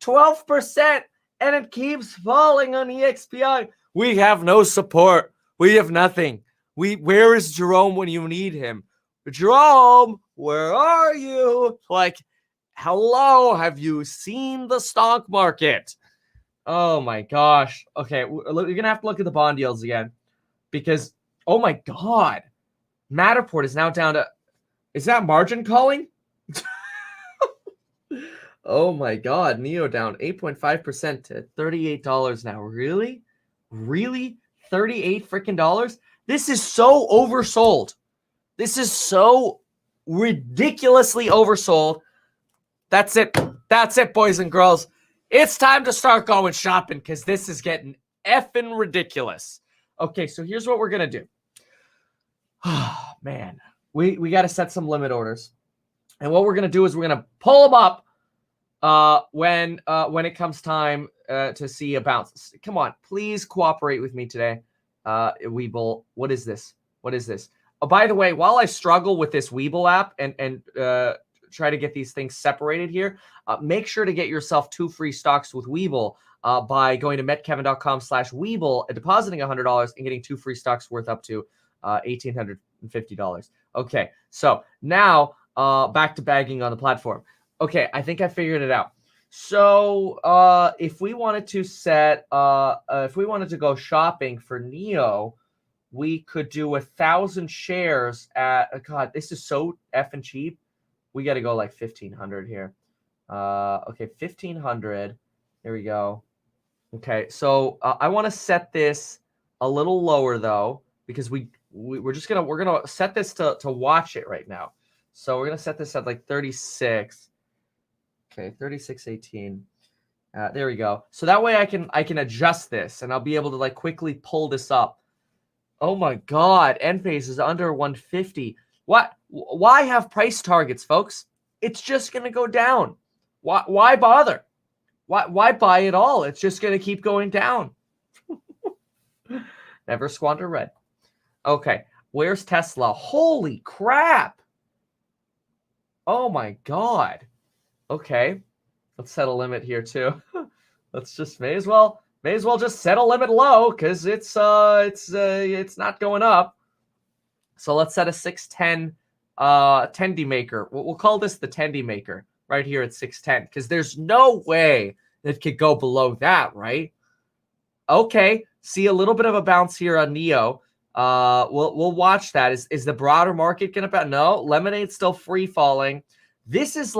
12%, and it keeps falling on EXPI. We have no support. We have nothing. Where is Jerome when you need him? Jerome, where are you? Like, hello, have you seen the stock market? Oh my gosh. Okay, you're going to have to look at the bond yields again because, oh my God, Matterport is now down to, is that margin calling? Oh my God, NEO down 8.5% to $38 now. Really? Really? 38 freaking dollars? This is so oversold. This is so ridiculously oversold. That's it. That's it, boys and girls. It's time to start going shopping because this is getting effing ridiculous. Okay, so here's what we're going to do. Oh, man. We got to set some limit orders. And what we're going to do is we're going to pull them up when it comes time to see a bounce. Come on, please cooperate with me today. Webull, what is this? What is this? Oh, by the way, while I struggle with this Webull app and try to get these things separated here, make sure to get yourself 2 free stocks with Webull by going to metkevin.com/Webull and depositing $100 and getting 2 free stocks worth up to $1,850. Okay, so now back to bagging on the platform. Okay, I think I figured it out. So if we wanted to set, if we wanted to go shopping for NEO, we could do 1,000 shares at, God, this is so effing cheap. We got to go like 1,500 here. Okay, 1,500. There we go. Okay, so I want to set this a little lower though, because we're gonna set this to watch it right now. So we're gonna set this at like 36. Okay, 36.18. There we go. So that way I can adjust this and I'll be able to like quickly pull this up. Oh my God, Enphase is under 150. What? Why have price targets, folks? It's just gonna go down. Why bother? Why buy it all? It's just gonna keep going down. Never squander red. Okay, where's Tesla? Holy crap! Oh my God. Okay, let's set a limit here too. Let's just may as well just set a limit low because it's not going up. So let's set a 610 tendy maker. We'll call this the tendy maker right here at 610 because there's no way it could go below that, right? Okay, see a little bit of a bounce here on NEO. We'll watch that. Is the broader market gonna bounce? No, Lemonade's still free falling. This is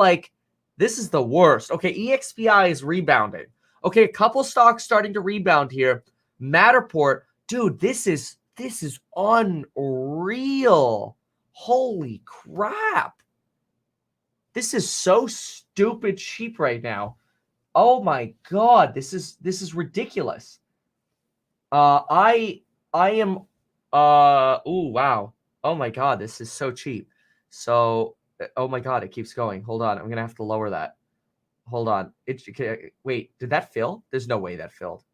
the worst. Okay, EXPI is rebounding. Okay, a couple stocks starting to rebound here. Matterport, dude, this is unreal. Holy crap. This is so stupid cheap right now. Oh my God, this is ridiculous. I am ooh, wow. Oh my God, this is so cheap. So oh my God, it keeps going. Hold on. I'm going to have to lower that. Hold on. Wait, did that fill? There's no way that filled.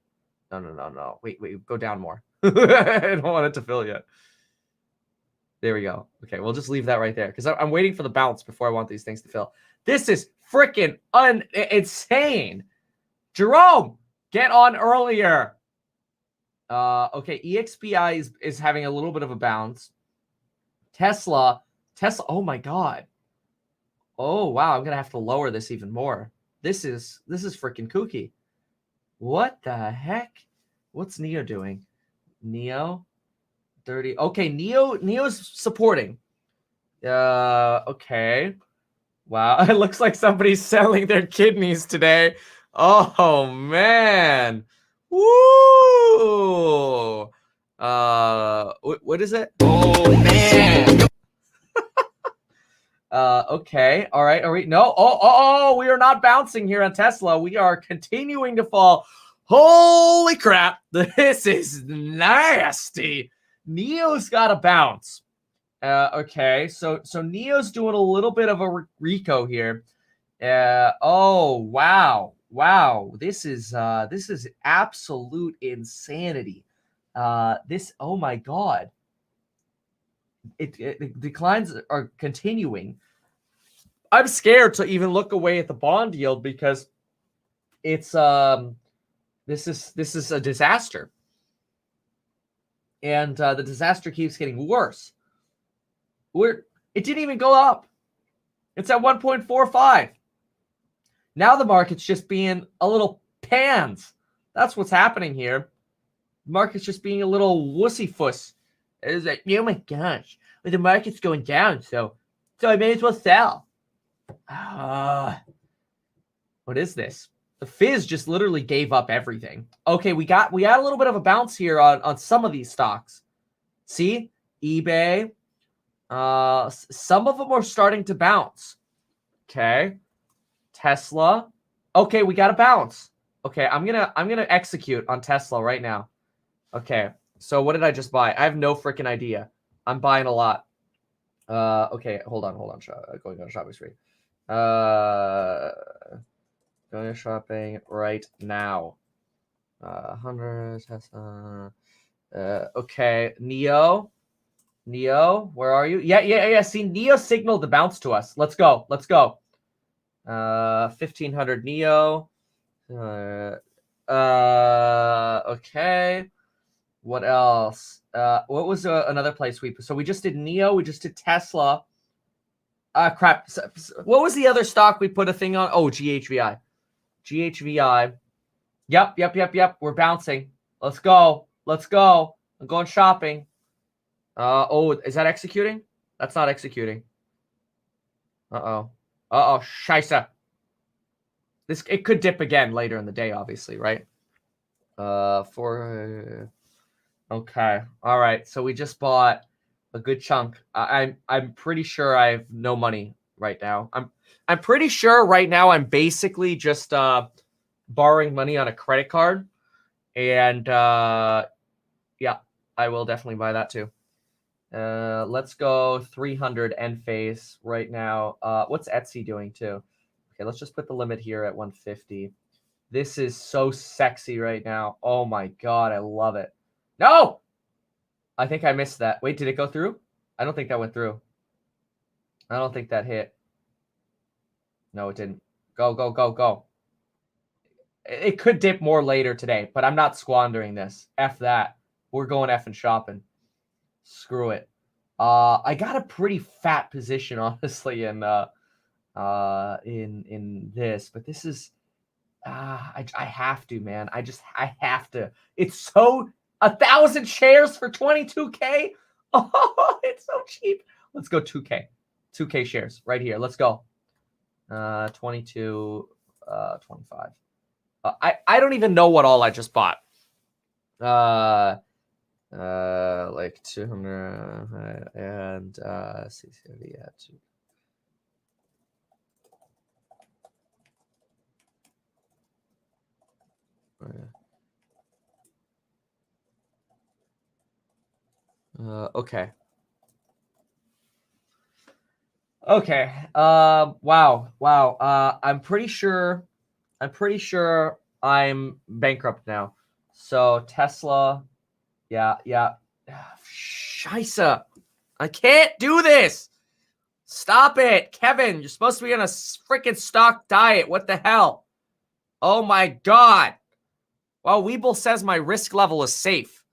No. Wait, go down more. I don't want it to fill yet. There we go. Okay, we'll just leave that right there because I'm waiting for the bounce before I want these things to fill. This is freaking insane. Jerome, get on earlier. Okay, EXPI is having a little bit of a bounce. Tesla, oh my God. Oh wow, I'm gonna have to lower this even more. This is freaking kooky. What the heck? What's NEO doing? NEO 30. Okay, NEO's supporting. Okay. Wow, it looks like somebody's selling their kidneys today. Oh man. Woo! What is it? Oh man. Okay. All right. Are we? No. Oh, we are not bouncing here on Tesla. We are continuing to fall. Holy crap. This is nasty. Neo's got to bounce. Okay. So Neo's doing a little bit of a Rico here. Oh, wow. Wow. This is absolute insanity. Oh my God. It declines are continuing. I'm scared to even look away at the bond yield because it's this is a disaster, and the disaster keeps getting worse. It didn't even go up. It's at 1.45. Now the market's just being a little pans. That's what's happening here. The market's just being a little wussy fuss. It's like, oh my gosh, but the market's going down, so I may as well sell. What is this? The Fizz just literally gave up everything. Okay, we got a little bit of a bounce here on some of these stocks. See, eBay. Some of them are starting to bounce. Okay, Tesla. Okay, we got a bounce. Okay, I'm gonna execute on Tesla right now. Okay, so what did I just buy? I have no freaking idea. I'm buying a lot. Okay, hold on. Going on shopping spree. Going to shopping right now. 100 Tesla. Okay, Neo, where are you? Yeah. See, Neo signaled the bounce to us. Let's go. 1500 Neo. Okay. What else? What was another place we just did Neo, we just did Tesla. Crap. What was the other stock we put a thing on? Oh, GHVI. Yep. We're bouncing. Let's go. I'm going shopping. Oh, is that executing? That's not executing. Uh-oh. Scheisse. It could dip again later in the day, obviously, right? Okay. All right. So we just bought a good chunk. I'm pretty sure I have no money right now. I'm pretty sure right now I'm basically just borrowing money on a credit card, and yeah, I will definitely buy that too. Let's go 300 end phase right now. What's Etsy doing too? Okay, let's just put the limit here at 150. This is so sexy right now. Oh my God, I love it. No! I think I missed that. Wait, did it go through? I don't think that went through. I don't think that hit. No, it didn't. Go. It could dip more later today, but I'm not squandering this. F that. We're going F and shopping. Screw it. I got a pretty fat position, honestly, in this, but this is I have to, man. I have to. It's so 1,000 shares for 22K. Oh, it's so cheap. Let's go 2K shares right here. Let's go. 22, 25. I don't even know what all I just bought. Like 200 and CCV at 2. Okay. Wow. I'm pretty sure I'm bankrupt now. So Tesla, yeah. Scheisse. I can't do this. Stop it, Kevin. You're supposed to be on a freaking stock diet. What the hell? Oh my God. Well, Weeble says my risk level is safe.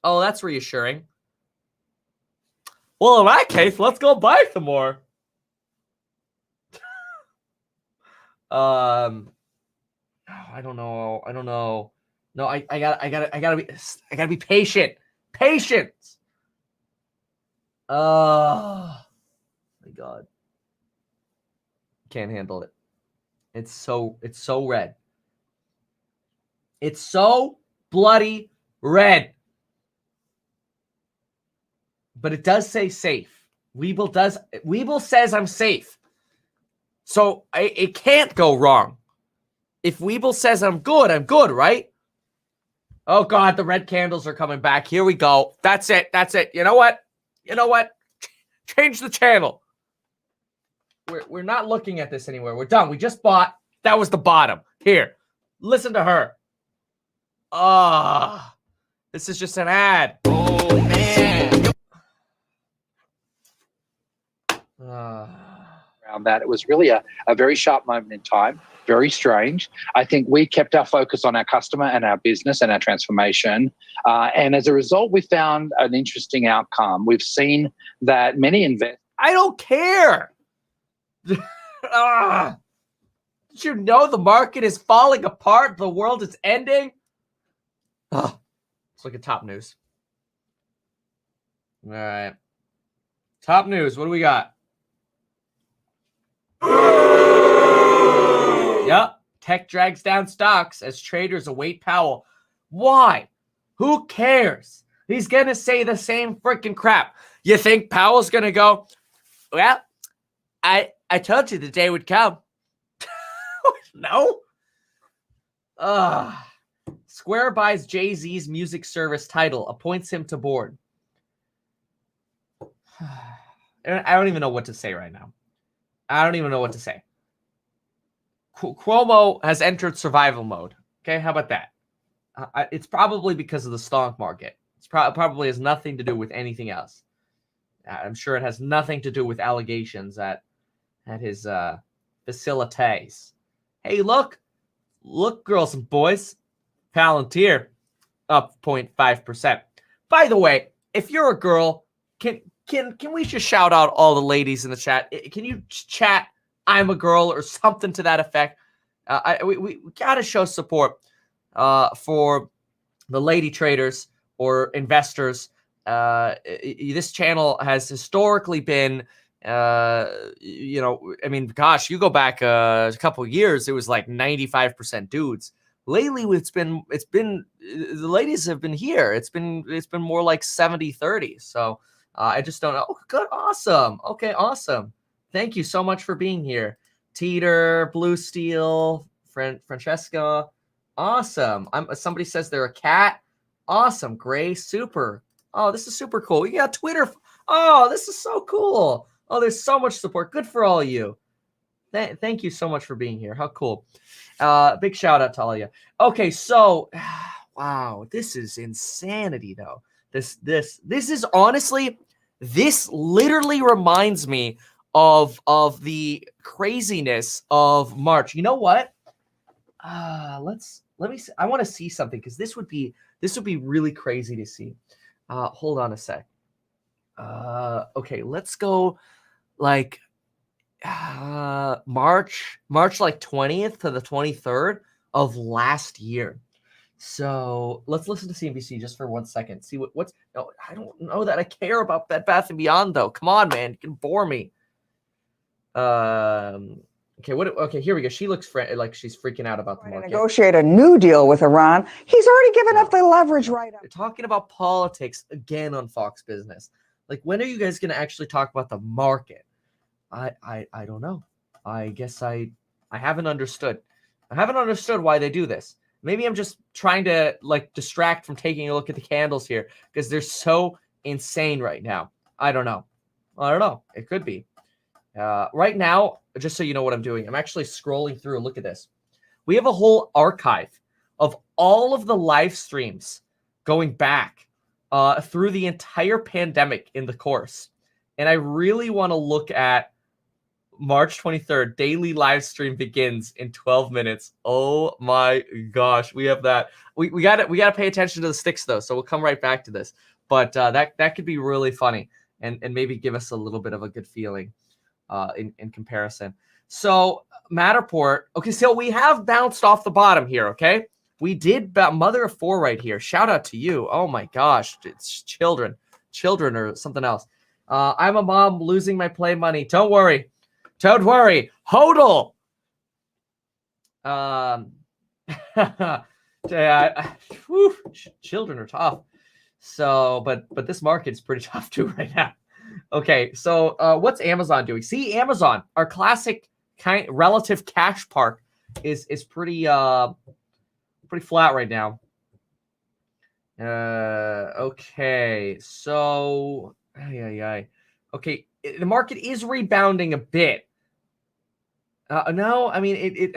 Oh, that's reassuring. Well, in that case, let's go buy some more. I don't know. No, I gotta be patient. Patience. Oh my God. Can't handle it. It's so red. It's so bloody red. But it does say safe. Weeble says I'm safe. So it can't go wrong. If Weeble says I'm good, right? Oh God, the red candles are coming back. Here we go. That's it. You know what? Change the channel. We're not looking at this anywhere. We're done. We just bought. That was the bottom. Here, listen to her. This is just an ad. Oh man. Around that, it was really a very sharp moment in time. Very strange. I think we kept our focus on our customer and our business and our transformation. And as a result, we found an interesting outcome. We've seen that many investors. I don't care. Did you know the market is falling apart? The world is ending. Let's look at top news. All right. Top news. What do we got? Yep. Tech drags down stocks as traders await Powell. Why? Who cares? He's going to say the same freaking crap. You think Powell's going to go, well, I told you the day would come. No. Square buys Jay-Z's music service Tidal, appoints him to board. I don't even know what to say right now. I don't even know what to say. Cuomo has entered survival mode. Okay, how about that? It's probably because of the stock market. It's probably has nothing to do with anything else. I'm sure it has nothing to do with allegations at his facilities. Hey, look, girls and boys, Palantir up 0.5%. By the way, if you're a girl, can we just shout out all the ladies in the chat? Can you chat I'm a girl or something to that effect? We got to show support for the lady traders or investors. This channel has historically been, I mean, gosh, you go back a couple of years, it was like 95% dudes. Lately, it's been the ladies have been here. It's been more like 70-30. So I just don't know. Oh, good, awesome. Okay, awesome. Thank you so much for being here, Teeter, Blue Steel, Francesca. Awesome. Somebody says they're a cat. Awesome. Gray, super. Oh, this is super cool. You got Twitter. Oh, this is so cool. Oh, there's so much support. Good for all of you. Thank you so much for being here. How cool. Big shout out to all of you. Okay, so wow, this is insanity though. This is honestly, this literally reminds me of the craziness of March. You know what? Let me see. I want to see something because this would be really crazy to see. Hold on a sec. Okay, let's go like March like 20th to the 23rd of last year. So let's listen to CNBC just for 1 second. See what's. No, I don't know that I care about Bed Bath and Beyond though. Come on, man, you can bore me. Okay, okay, here we go. She looks like she's freaking out about the market. Negotiate a new deal with Iran. He's already given up the leverage right up. They're talking about politics again on Fox Business. Like, when are you guys going to actually talk about the market? I don't know. I guess I haven't understood. I haven't understood why they do this. Maybe I'm just trying to like distract from taking a look at the candles here because they're so insane right now. I don't know. It could be. Right now, just so you know what I'm doing, I'm actually scrolling through. Look at this. We have a whole archive of all of the live streams going back through the entire pandemic in the course. And I really want to look at March 23rd, daily live stream begins in 12 minutes. Oh my gosh, we have that. We got to pay attention to the sticks though, so we'll come right back to this. But that could be really funny and maybe give us a little bit of a good feeling in comparison. So Matterport, okay, so we have bounced off the bottom here, okay? We did mother of four right here. Shout out to you. Oh my gosh, it's children or something else. I'm a mom losing my play money. Don't worry. Hodl. Children are tough. So, but this market's pretty tough too right now. Okay, so what's Amazon doing? See, Amazon, our classic relative cash park, is pretty pretty flat right now. Okay, so okay, the market is rebounding a bit. No, I mean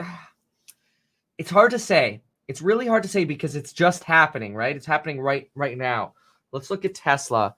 it's hard to say. It's really hard to say because it's just happening, right? It's happening right now. Let's look at Tesla.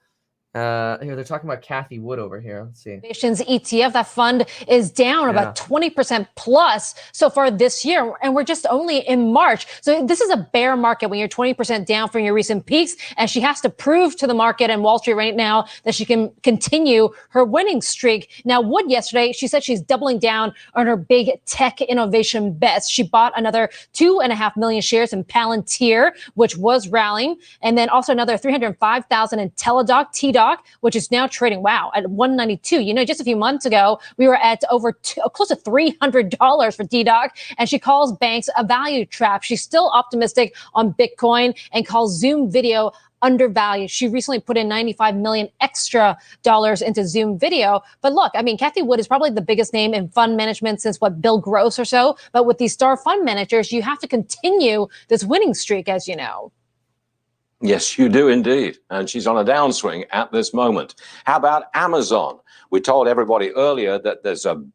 Here they're talking about Cathie Wood over here. Let's see. Innovations ETF, that fund is down about 20% plus so far this year, and we're just only in March. So this is a bear market when you're 20% down from your recent peaks, and she has to prove to the market and Wall Street right now that she can continue her winning streak. Now, Wood yesterday, she said she's doubling down on her big tech innovation bets. She bought another 2.5 million shares in Palantir, which was rallying, and then also another 305,000 in Teladoc, TDoc, which is now trading, at 192. You know, just a few months ago, we were at close to $300 for TDoc, and she calls banks a value trap. She's still optimistic on Bitcoin and calls Zoom Video undervalued. She recently put in $95 million extra dollars into Zoom Video. But look, I mean, Cathie Wood is probably the biggest name in fund management since Bill Gross or so. But with these star fund managers, you have to continue this winning streak, as you know. Yes, you do indeed. And she's on a downswing at this moment. How about Amazon? We told everybody earlier that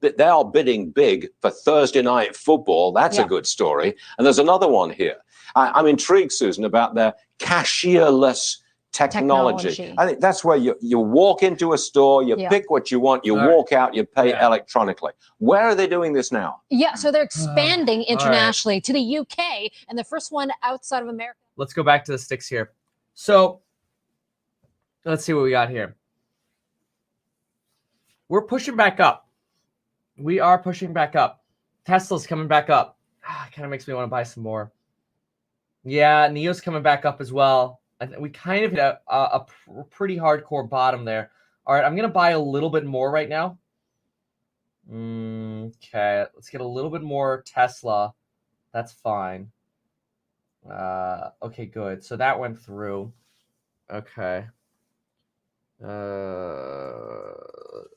they are bidding big for Thursday night football. That's a good story. And there's another one here. I'm intrigued, Susan, about their cashierless technology. I think that's where you walk into a store, you pick what you want, you walk out, you pay electronically. Where are they doing this now? Yeah, so they're expanding internationally to the UK, and the first one outside of America. Let's go back to the sticks here. So let's see what we got here. We're pushing back up. We are pushing back up. Tesla's coming back up. Kind of makes me want to buy some more. Yeah, NIO's coming back up as well. We kind of hit a pretty hardcore bottom there. All right, I'm going to buy a little bit more right now. Okay, let's get a little bit more Tesla. That's fine. Okay, good. So that went through. Okay.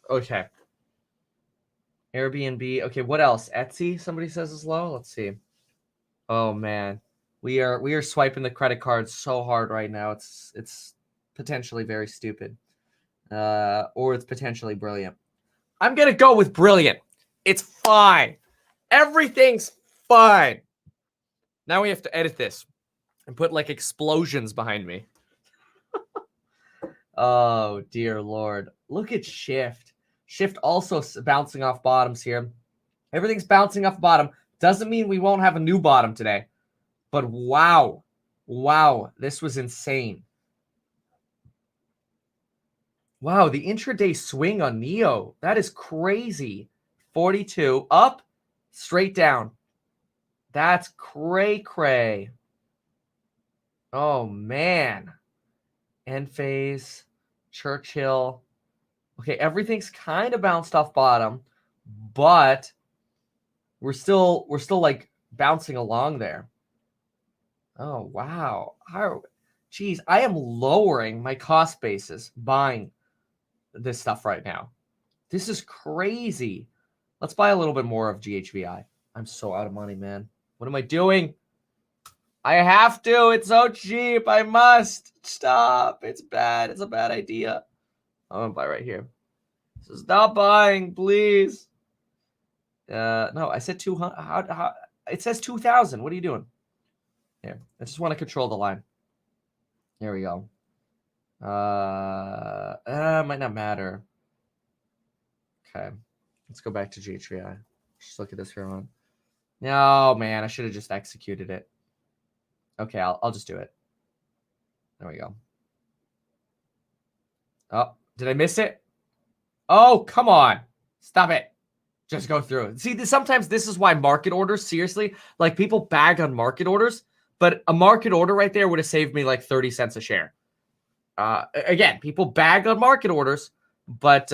Okay. Airbnb. Okay, what else? Etsy, somebody says is low. Let's see. Oh man. We are swiping the credit cards so hard right now. It's potentially very stupid. Or it's potentially brilliant. I'm gonna go with brilliant. It's fine. Everything's fine. Now we have to edit this and put like explosions behind me. Oh, dear Lord. Look at Shift. Shift also bouncing off bottoms here. Everything's bouncing off bottom. Doesn't mean we won't have a new bottom today. But wow. Wow. This was insane. Wow. The intraday swing on NIO. That is crazy. 42. Up. Straight down. That's cray. Oh, man. End phase. Churchill. Okay, everything's kind of bounced off bottom, but we're still like bouncing along there. Oh, wow. Geez, I am lowering my cost basis buying this stuff right now. This is crazy. Let's buy a little bit more of GHVI. I'm so out of money, man. What am I doing? I have to. It's so cheap. I must. Stop. It's bad. It's a bad idea. I'm going to buy right here. So stop buying, please. No, I said 200. How, it says 2,000. What are you doing? Here. I just want to control the line. There we go. Might not matter. Okay. Let's go back to GHVI. Just look at this here on. No, man. I should have just executed it. Okay, I'll just do it. There we go. Oh, did I miss it? Oh, come on. Stop it. Just go through it. See, sometimes this is why market orders, seriously, like people bag on market orders, but a market order right there would have saved me like 30 cents a share. Again, people bag on market orders, but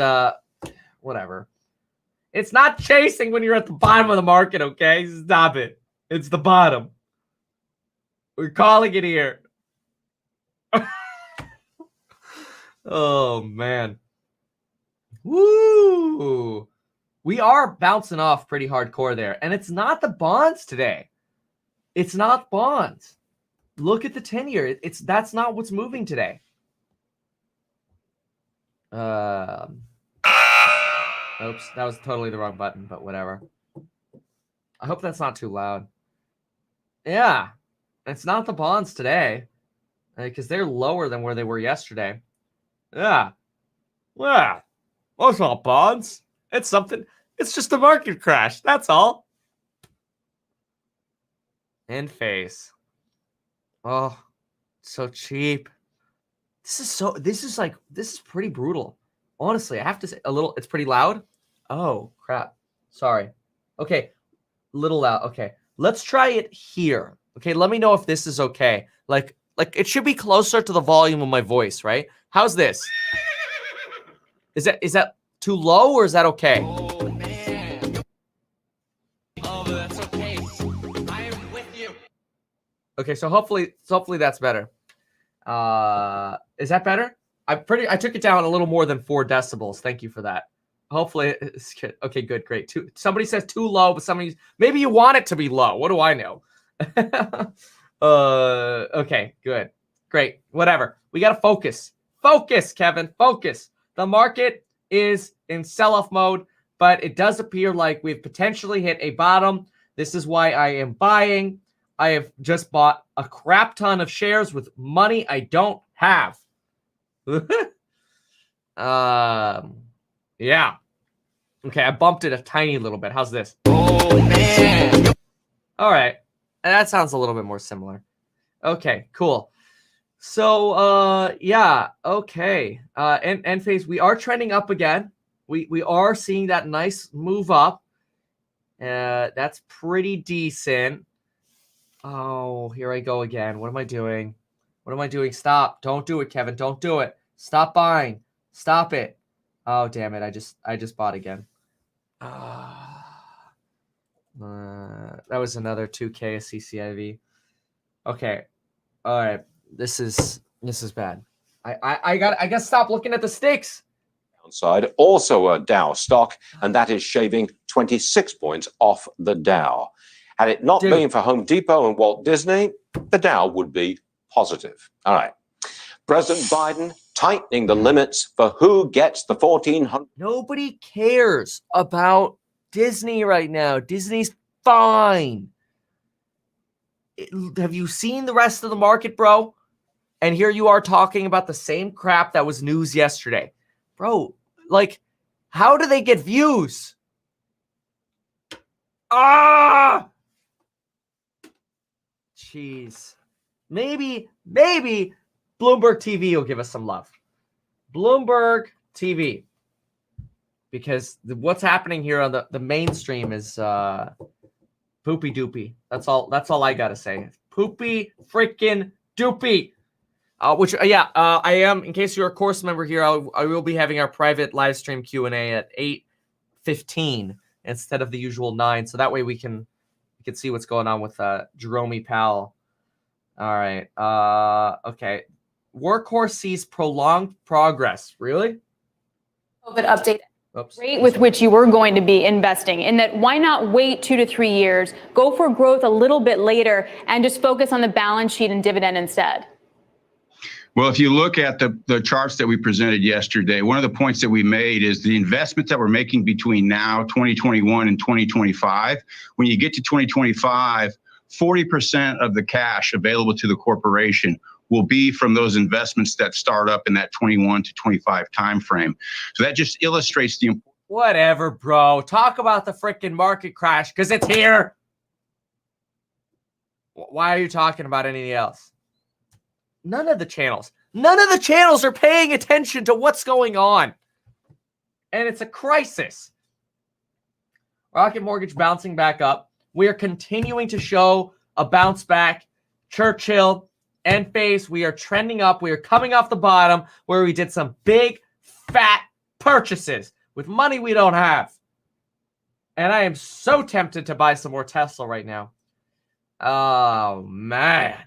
whatever. It's not chasing when you're at the bottom of the market, okay? Stop it. It's the bottom. We're calling it here. Oh, man. Woo! We are bouncing off pretty hardcore there. And it's not the bonds today. It's not bonds. Look at the 10-year. That's not what's moving today. Oops, that was totally the wrong button, but whatever. I hope that's not too loud. Yeah, it's not the bonds today because they're lower than where they were yesterday. Yeah. Well, it's not bonds. It's something. It's just a market crash. That's all. And face. Oh, so cheap. This is pretty brutal. Honestly, I have to say it's pretty loud. Oh, crap. Sorry. Okay. Little loud. Okay. Let's try it here. Okay. Let me know if this is okay. Like it should be closer to the volume of my voice, right? How's this? Is that too low or is that okay? Oh, man. Oh, that's okay. I am with you. Okay, so hopefully that's better. Is that better? I took it down a little more than 4 decibels. Thank you for that. Hopefully it's good. Okay, good, great. Somebody says too low, but maybe you want it to be low. What do I know? Okay, good. Great. Whatever. We got to focus. Focus, Kevin. Focus. The market is in sell-off mode, but it does appear like we've potentially hit a bottom. This is why I am buying. I have just bought a crap ton of shares with money I don't have. Yeah. Okay, I bumped it a tiny little bit. How's this? Oh, man. All right. That sounds a little bit more similar. Okay, cool. So, yeah, okay. End phase, we are trending up again. We are seeing that nice move up. That's pretty decent. Oh, here I go again. What am I doing? What am I doing? Stop. Don't do it, Kevin. Don't do it. Stop buying. Stop it. Oh, damn it. I just bought again. That was another 2K of CCIV. Okay. All right. This is bad. I got to stop looking at the sticks. Downside, also a Dow stock, and that is shaving 26 points off the Dow. Had it not been for Home Depot and Walt Disney, the Dow would be positive. All right. President Biden tightening the limits for who gets the 1,400. Nobody cares about Disney right now. Disney's fine. Have you seen the rest of the market, bro? And here you are talking about the same crap that was news yesterday. Bro, like, how do they get views? Jeez. Maybe Bloomberg TV will give us some love. Bloomberg TV. Because what's happening here on the mainstream is poopy doopy. That's all I gotta say. Poopy freaking doopy. I am, in case you're a course member here, I will be having our private live stream Q&A at 8:15 instead of the usual 9. So that way we can see what's going on with Jerome Powell. All right. Okay. Workhorse sees prolonged progress. Really? COVID update. Oops. Rate with which you were going to be investing, in that why not wait 2 to 3 years, go for growth a little bit later, and just focus on the balance sheet and dividend instead? Well, if you look at the charts that we presented yesterday, one of the points that we made is the investments that we're making between now, 2021 and 2025. When you get to 2025, 40% of the cash available to the corporation will be from those investments that start up in that 21 to 25 timeframe. So that just illustrates the importance. Whatever, bro. Talk about the freaking market crash because it's here. Why are you talking about anything else? None of the channels are paying attention to what's going on. And it's a crisis. Rocket Mortgage bouncing back up. We are continuing to show a bounce back. Churchill, Enphase, we are trending up. We are coming off the bottom where we did some big, fat purchases with money we don't have. And I am so tempted to buy some more Tesla right now. Oh, man.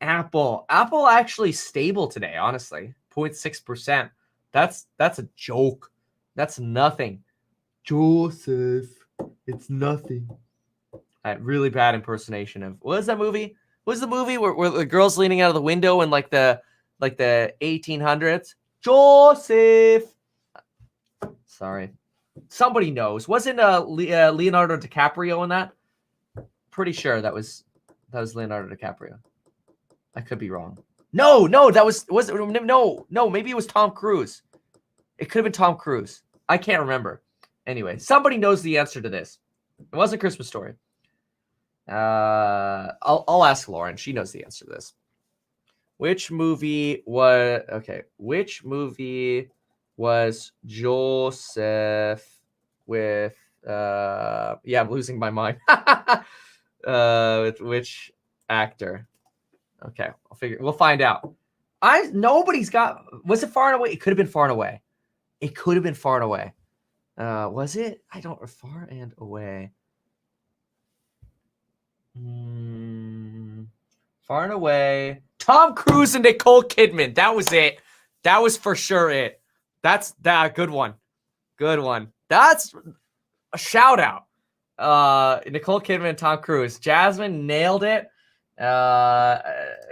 Apple actually stable today, honestly. 0.6%. That's a joke. That's nothing. Joseph, it's nothing. Really bad impersonation of what is that movie? What is the movie where the girl's leaning out of the window in like the 1800s? Joseph. Sorry, somebody knows. Wasn't Leonardo DiCaprio in that? Pretty sure that was Leonardo DiCaprio. I could be wrong. No, maybe it was Tom Cruise. It could have been Tom Cruise. I can't remember. Anyway, somebody knows the answer to this. It wasn't Christmas Story. I'll ask Lauren. She knows the answer to this. Which movie was Joseph with I'm losing my mind. With which actor? Okay, we'll find out. Nobody's got. Was it Far and Away? It could have been Far and Away. It could have been Far and Away. Was it? I don't. Far and Away. Far and Away. Tom Cruise and Nicole Kidman. That was it. That was for sure it. That's that good one. Good one. That's a shout out. Nicole Kidman and Tom Cruise. Jasmine nailed it.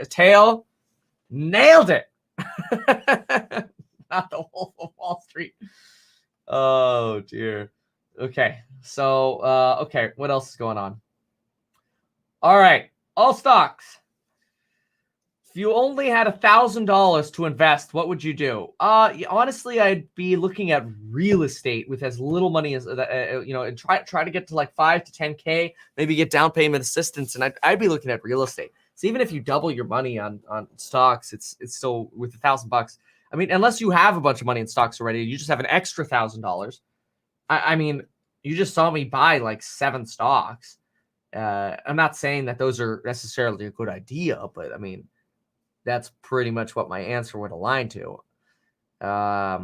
Tail nailed it. Not the Wolf of Wall Street. Oh dear. Okay. So okay, what else is going on? All right, all stocks. If you only had $1,000 to invest, what would you do? Honestly, I'd be looking at real estate with as little money as and try to get to like 5 to 10K, maybe get down payment assistance, and I'd be looking at real estate. So even if you double your money on stocks, it's still with $1,000. I mean, unless you have a bunch of money in stocks already, you just have an extra $1,000. I mean, you just saw me buy like 7 stocks. I'm not saying that those are necessarily a good idea, but I mean, that's pretty much what my answer would align to. Yeah.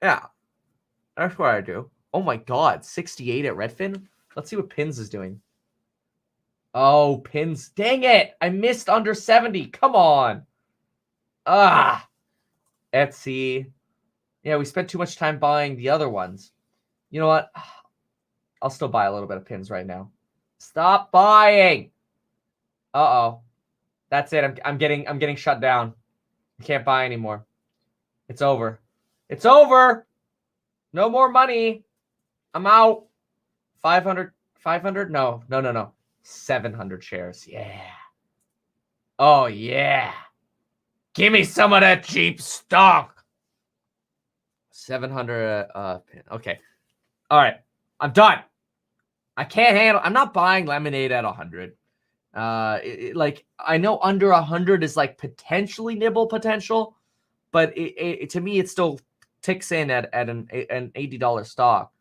That's what I do. Oh my God, 68 at Redfin. Let's see what Pins is doing. Oh, Pins. Dang it. I missed under 70. Come on. Etsy. Yeah, we spent too much time buying the other ones. You know what? I'll still buy a little bit of Pins right now. Stop buying. Uh-oh. That's it. I'm getting shut down. I can't buy anymore. It's over. It's over. No more money. I'm out. 500. No. 700 shares. Yeah. Oh, yeah. Give me some of that cheap stock. 700. Okay. All right. I'm done. I can't handle. I'm not buying lemonade at 100. Like I know under 100 is like potentially nibble potential, but to me it still ticks in at an $80 stock.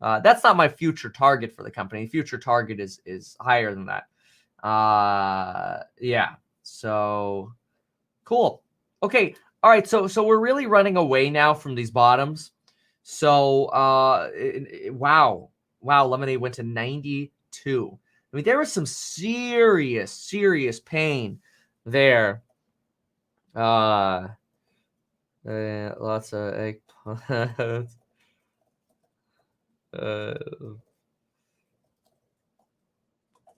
That's not my future target for the company. Future target is higher than that. Yeah. So cool. Okay. All right. So we're really running away now from these bottoms. So wow, lemonade went to 92. I mean, there was some serious pain there. Lots of eggplant.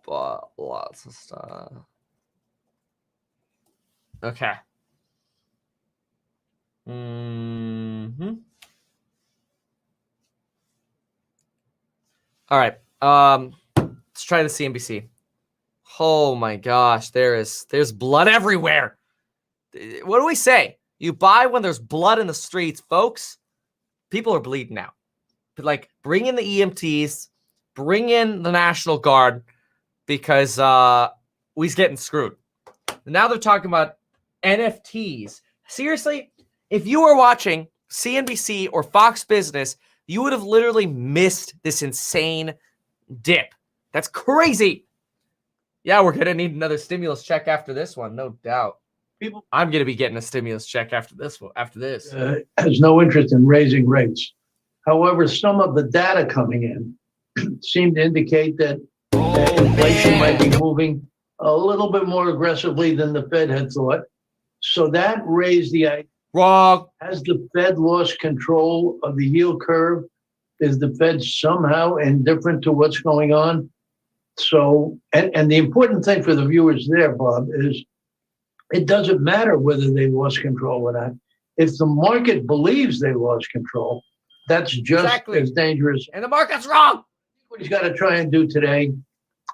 But lots of stuff. Okay. All right. Let's try the CNBC. Oh my gosh, there's blood everywhere. What do we say? You buy when there's blood in the streets, folks. People are bleeding out. But like, bring in the EMTs, bring in the National Guard, because we's getting screwed. Now they're talking about NFTs. Seriously, if you were watching CNBC or Fox Business, you would have literally missed this insane dip. That's crazy. Yeah, we're going to need another stimulus check after this one, no doubt. I'm going to be getting a stimulus check after this one. After this, has no interest in raising rates. However, some of the data coming in seem to indicate that inflation might be moving a little bit more aggressively than the Fed had thought. So that raised the idea Wrong. Has the Fed lost control of the yield curve? Is the Fed somehow indifferent to what's going on? So, and the important thing for the viewers there, Bob, is it doesn't matter whether they lost control or not. If the market believes they lost control, that's just as dangerous. And the market's wrong. What he's got to try and do today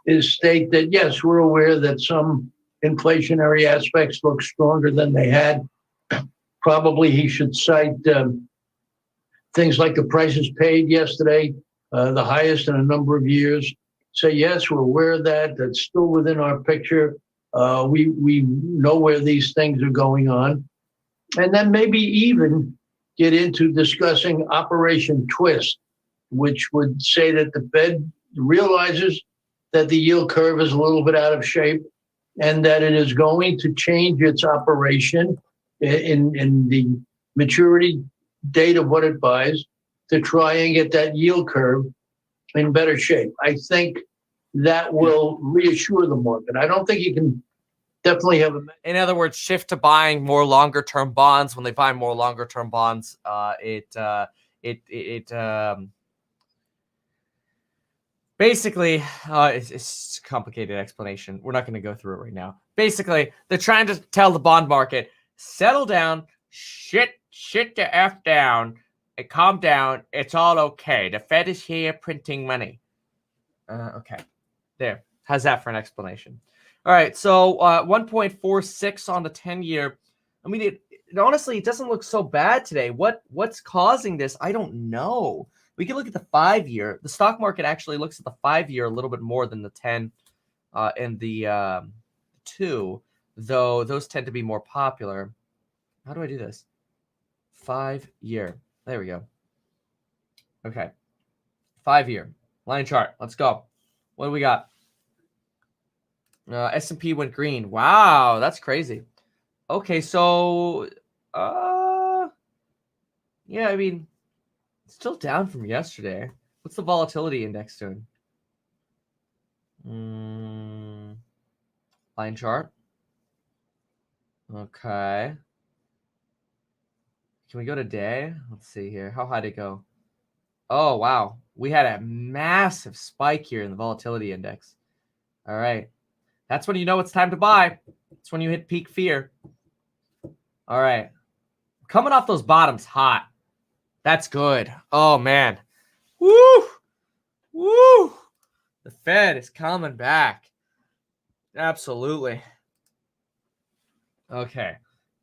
is state that, yes, we're aware that some inflationary aspects look stronger than they had. Probably he should cite things like the prices paid yesterday, the highest in a number of years. Say, yes, we're aware of that. That's still within our picture. We know where these things are going on. And then maybe even get into discussing Operation Twist, which would say that the Fed realizes that the yield curve is a little bit out of shape and that it is going to change its operation in the maturity date of what it buys to try and get that yield curve in better shape. I think that will reassure the market. I don't think you can definitely have a... In other words, shift to buying more longer term bonds. When they buy more longer term bonds, basically, it's a complicated explanation. We're not going to go through it right now. Basically, they're trying to tell the bond market, settle down, shit the F down, and calm down. It's all okay. The Fed is here printing money. Okay. There. How's that for an explanation? All right. So 1.46 on the 10-year. I mean, it honestly, it doesn't look so bad today. What's causing this? I don't know. We can look at the 5-year. The stock market actually looks at the 5-year a little bit more than the 10 and the 2, though those tend to be more popular. How do I do this? 5-year. There we go. Okay. 5-year. Line chart. Let's go. What do we got? S&P went green. Wow, that's crazy. Okay, so yeah, I mean, it's still down from yesterday. What's the volatility index doing? Line chart. Okay. Can we go to day? Let's see here. How high did it go? Oh, wow. We had a massive spike here in the volatility index. All right. That's when you know it's time to buy. It's when you hit peak fear. All right. Coming off those bottoms hot. That's good. Oh, man. Woo! Woo! The Fed is coming back. Absolutely. Okay.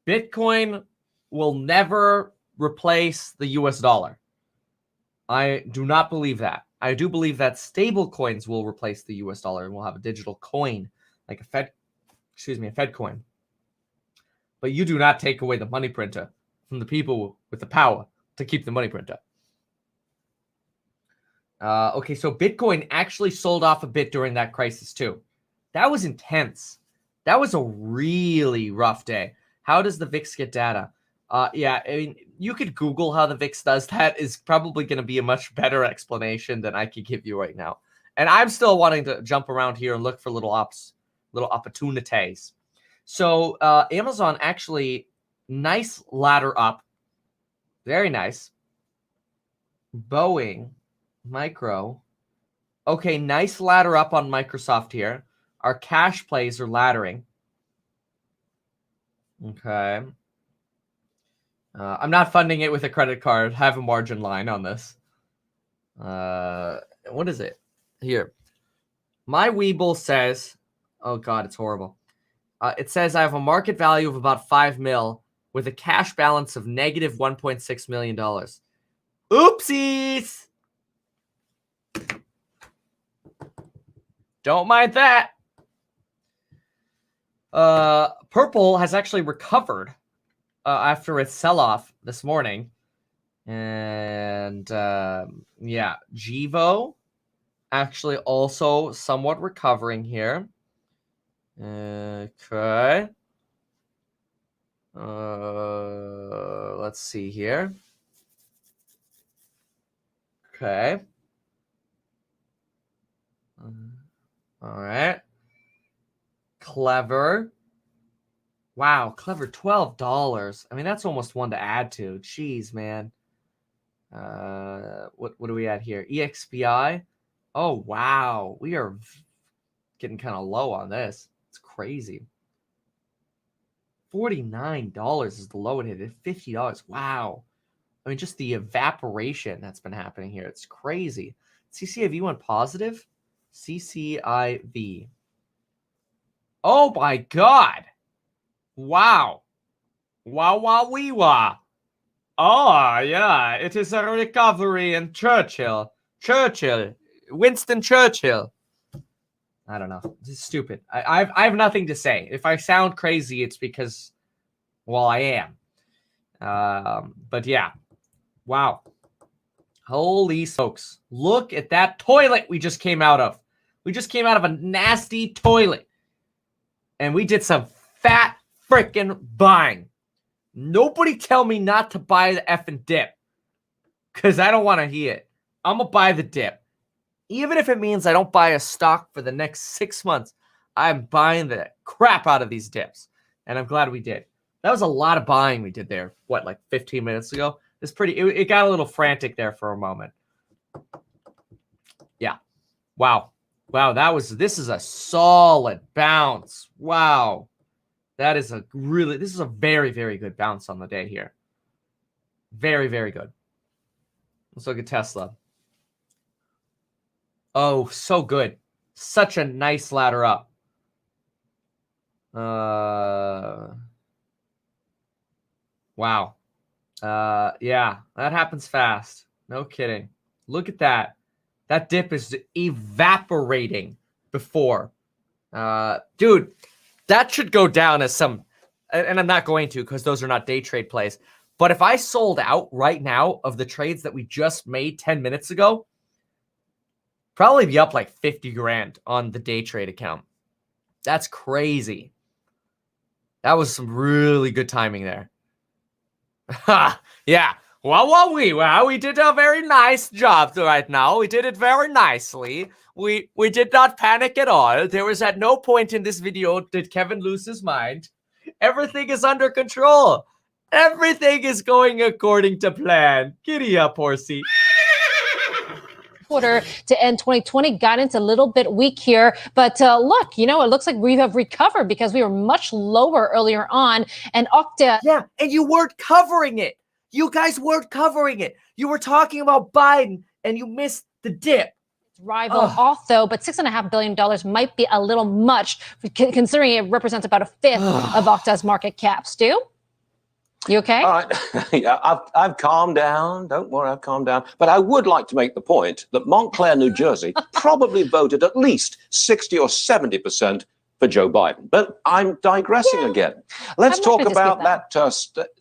Bitcoin will never replace the US dollar. I do not believe that. I do believe that stable coins will replace the US dollar and we'll have a digital coin like a Fed coin. But you do not take away the money printer from the people with the power to keep the money printer. Okay, so Bitcoin actually sold off a bit during that crisis too. That was intense. That was a really rough day. How does the VIX get data? Yeah, I mean, you could Google how the VIX does that. Is probably going to be a much better explanation than I could give you right now. And I'm still wanting to jump around here and look for little opportunities. So Amazon actually, nice ladder up. Very nice. Boeing, Micro. Okay, nice ladder up on Microsoft here. Our cash plays are laddering. Okay. I'm not funding it with a credit card. Have a margin line on this. What is it? Here. My Webull says, oh God, it's horrible. It says I have a market value of about 5 mil with a cash balance of negative $1.6 million. Oopsies. Don't mind that. Purple has actually recovered after its sell-off this morning. And yeah, Givo actually also somewhat recovering here. Okay. Let's see here. Okay. All right. Clever. Wow, clever, $12. I mean, that's almost one to add to. Jeez, man. What do we add here? EXPI. Oh wow, we are getting kind of low on this. It's crazy. $49 is the low it hit. $50. Wow. I mean, just the evaporation that's been happening here. It's crazy. CCIV went positive. CCIV. Oh my God. Wow. Wow, wow, wee, wah. Oh, yeah. It is a recovery in Churchill. Winston Churchill. I don't know. This is stupid. I have nothing to say. If I sound crazy, it's because, well, I am. But yeah. Wow. Holy smokes. Look at that toilet we just came out of. We just came out of a nasty toilet. And we did some fat freaking buying. Nobody tell me not to buy the effing dip. Because I don't want to hear it. I'm going to buy the dip. Even if it means I don't buy a stock for the next 6 months, I'm buying the crap out of these dips. And I'm glad we did. That was a lot of buying we did there. What, like 15 minutes ago? It's pretty. It got a little frantic there for a moment. Yeah. Wow. Wow. This is a solid bounce. Wow. This is a very, very good bounce on the day here. Very, very good. Let's look at Tesla. Oh, so good. Such a nice ladder up. Wow. Yeah, that happens fast. No kidding. Look at that. That dip is evaporating before. Dude, that should go down as some, and I'm not going to because those are not day trade plays. But if I sold out right now of the trades that we just made 10 minutes ago, probably be up like 50 grand on the day trade account. That's crazy. That was some really good timing there. Yeah. Well, we did a very nice job right now. We did it very nicely. We did not panic at all. There was at no point in this video did Kevin lose his mind. Everything is under control. Everything is going according to plan. Giddy up, horsey. Quarter to end 2020, guidance a little bit weak here, but look, it looks like we have recovered because we were much lower earlier on, and Okta. Yeah, and you weren't covering it. You guys weren't covering it. You were talking about Biden, and you missed the dip. Rival off though, but $6.5 billion might be a little much considering it represents about a fifth of Okta's market cap. Stu? You okay? All right. Yeah, I've calmed down. Don't worry, I've calmed down. But I would like to make the point that Montclair, New Jersey, probably voted at least 60 or 70% for Joe Biden. But I'm digressing again. Let's talk about that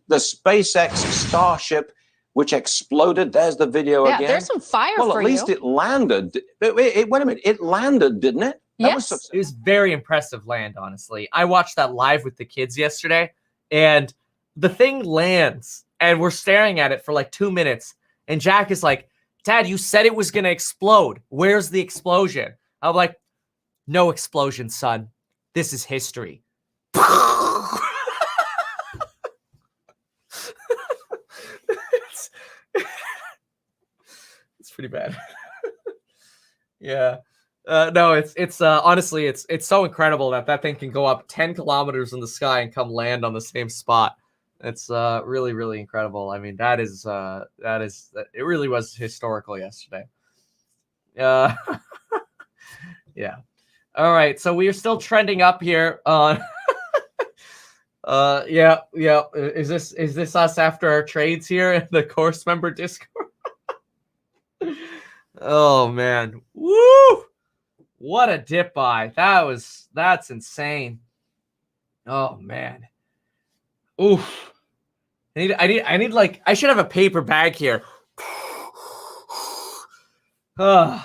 the SpaceX Starship, which exploded. There's the video again. There's some fire well, for at least it landed. Wait a minute. It landed, didn't it? Yes. It was very impressive land, honestly. I watched that live with the kids yesterday, and the thing lands, and we're staring at it for like 2 minutes. And Jack is like, Dad, you said it was going to explode. Where's the explosion? I'm like, no explosion, son. This is history. It's pretty bad. Yeah. No, it's honestly, it's so incredible that thing can go up 10 kilometers in the sky and come land on the same spot. It's really, really incredible. I mean, it really was historical yesterday. Yeah. All right, so we are still trending up here on. Yeah. Is this us after our trades here in the course member Discord? Oh man, woo! What a dip buy. That's insane. Oh man. Oof. I need like, I should have a paper bag here. Oh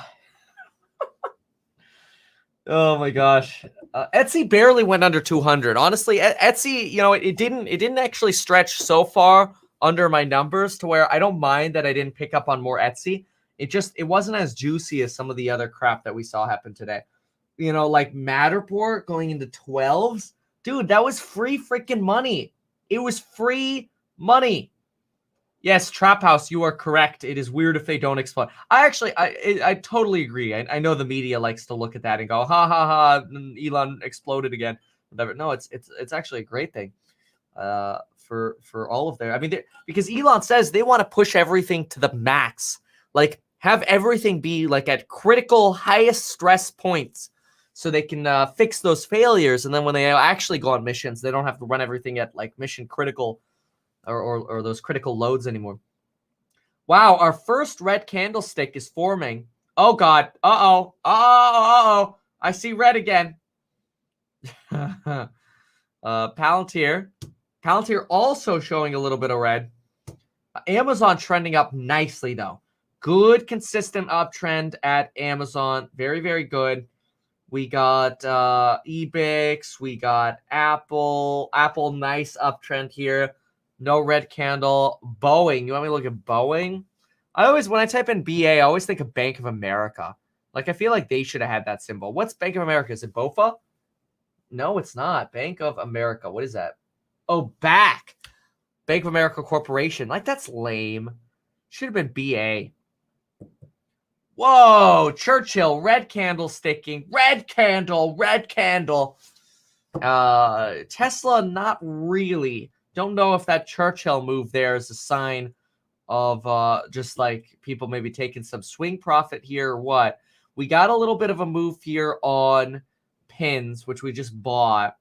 my gosh. Etsy barely went under 200. Honestly, Etsy, it didn't actually stretch so far under my numbers to where I don't mind that I didn't pick up on more Etsy. It wasn't as juicy as some of the other crap that we saw happen today. Like Matterport going into 12s Dude, that was free freaking money. It was free money. Yes, Trap House, you are correct. It is weird if they don't explode. I totally agree. I know the media likes to look at that and go, ha ha ha, Elon exploded again. Whatever. No, it's actually a great thing for all of their. I mean, because Elon says they want to push everything to the max, like have everything be like at critical, highest stress points, so they can fix those failures, and then when they actually go on missions, they don't have to run everything at like mission critical. Or those critical loads anymore. Wow, our first red candlestick is forming. Oh God. Uh-oh. Uh-oh. I see red again. Palantir. Palantir also showing a little bit of red. Amazon trending up nicely though. Good consistent uptrend at Amazon. Very, very good. We got Ebix. We got Apple. Apple, nice uptrend here. No red candle. Boeing. You want me to look at Boeing? When I type in BA, I always think of Bank of America. Like, I feel like they should have had that symbol. What's Bank of America? Is it BOFA? No, it's not. Bank of America. What is that? Oh, BAC. Bank of America Corporation. Like, that's lame. Should have been BA. Whoa, Churchill. Red candle sticking. Red candle. Red candle. Tesla, not really. Don't know if that Churchill move there is a sign of just like people maybe taking some swing profit here or what. We got a little bit of a move here on pins, which we just bought.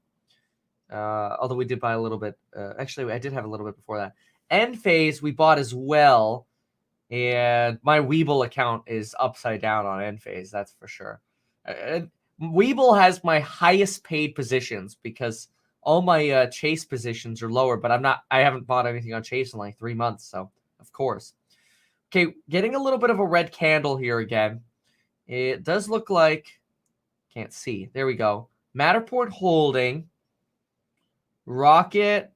Although we did buy a little bit. Actually, I did have a little bit before that. End phase we bought as well. And my Webull account is upside down on end phase. That's for sure. Webull has my highest paid positions because all my Chase positions are lower, but I haven't bought anything on Chase in like 3 months, so of course. Okay, getting a little bit of a red candle here again. It does look like, can't see. There we go. Matterport holding. Rocket,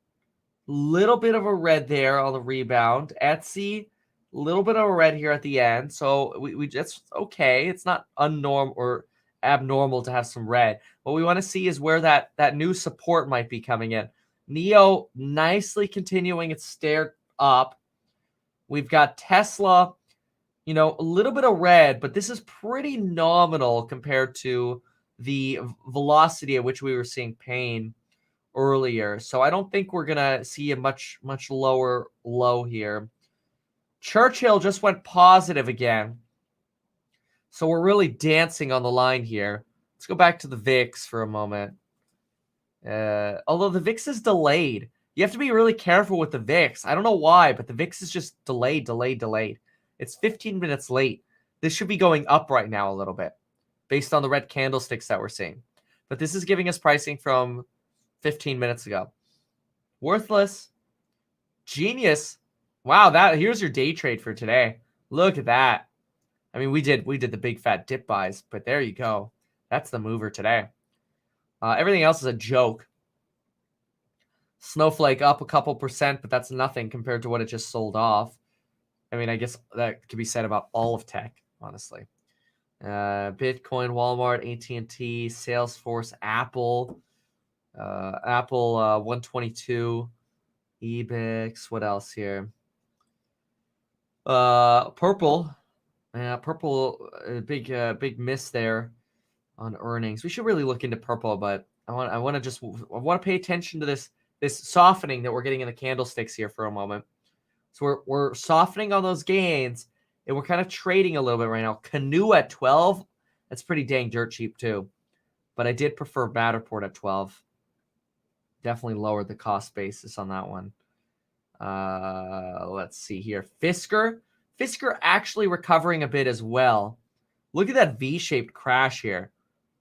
little bit of a red there on the rebound. Etsy, little bit of a red here at the end. So we that's okay. It's not unnormal or abnormal to have some red. What we want to see is where that new support might be coming in. Neo nicely continuing its stare up. We've got Tesla, a little bit of red, but this is pretty nominal compared to the velocity at which we were seeing pain earlier. So I don't think we're going to see a much lower low here. Churchill just went positive again. So we're really dancing on the line here. Let's go back to the VIX for a moment. Although the VIX is delayed. You have to be really careful with the VIX. I don't know why, but the VIX is just delayed. It's 15 minutes late. This should be going up right now a little bit based on the red candlesticks that we're seeing. But this is giving us pricing from 15 minutes ago. Worthless. Genius. Wow, here's your day trade for today. Look at that. I mean, we did the big fat dip buys, but there you go. That's the mover today. Everything else is a joke. Snowflake up a couple percent, but that's nothing compared to what it just sold off. I mean, I guess that could be said about all of tech, honestly. Bitcoin, Walmart, AT&T, Salesforce, Apple, Apple 122, Ebix. What else here? Purple. Purple, big miss there on earnings. We should really look into Purple, but I want to pay attention to this softening that we're getting in the candlesticks here for a moment. So we're softening on those gains, and we're kind of trading a little bit right now. Canoe at 12, that's pretty dang dirt cheap too. But I did prefer Matterport at 12. Definitely lowered the cost basis on that one. Let's see here. Fisker actually recovering a bit as well. Look at that V-shaped crash here.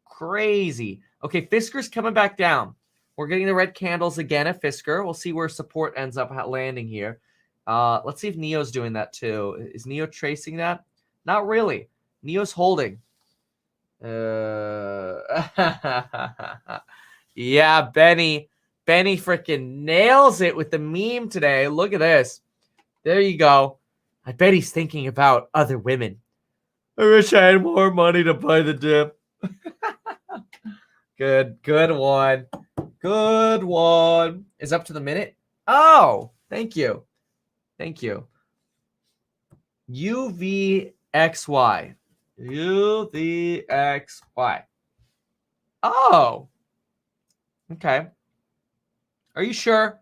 Crazy. Okay, Fisker's coming back down. We're getting the red candles again at Fisker. We'll see where support ends up landing here. Let's see if Neo's doing that too. Is Neo tracing that? Not really. Neo's holding. Yeah, Benny freaking nails it with the meme today. Look at this. There you go. I bet he's thinking about other women. I wish I had more money to buy the dip. Good one. Good one. Is up to the minute. Oh, thank you. Thank you. UVXY. UVXY. Oh. Okay. Are you sure?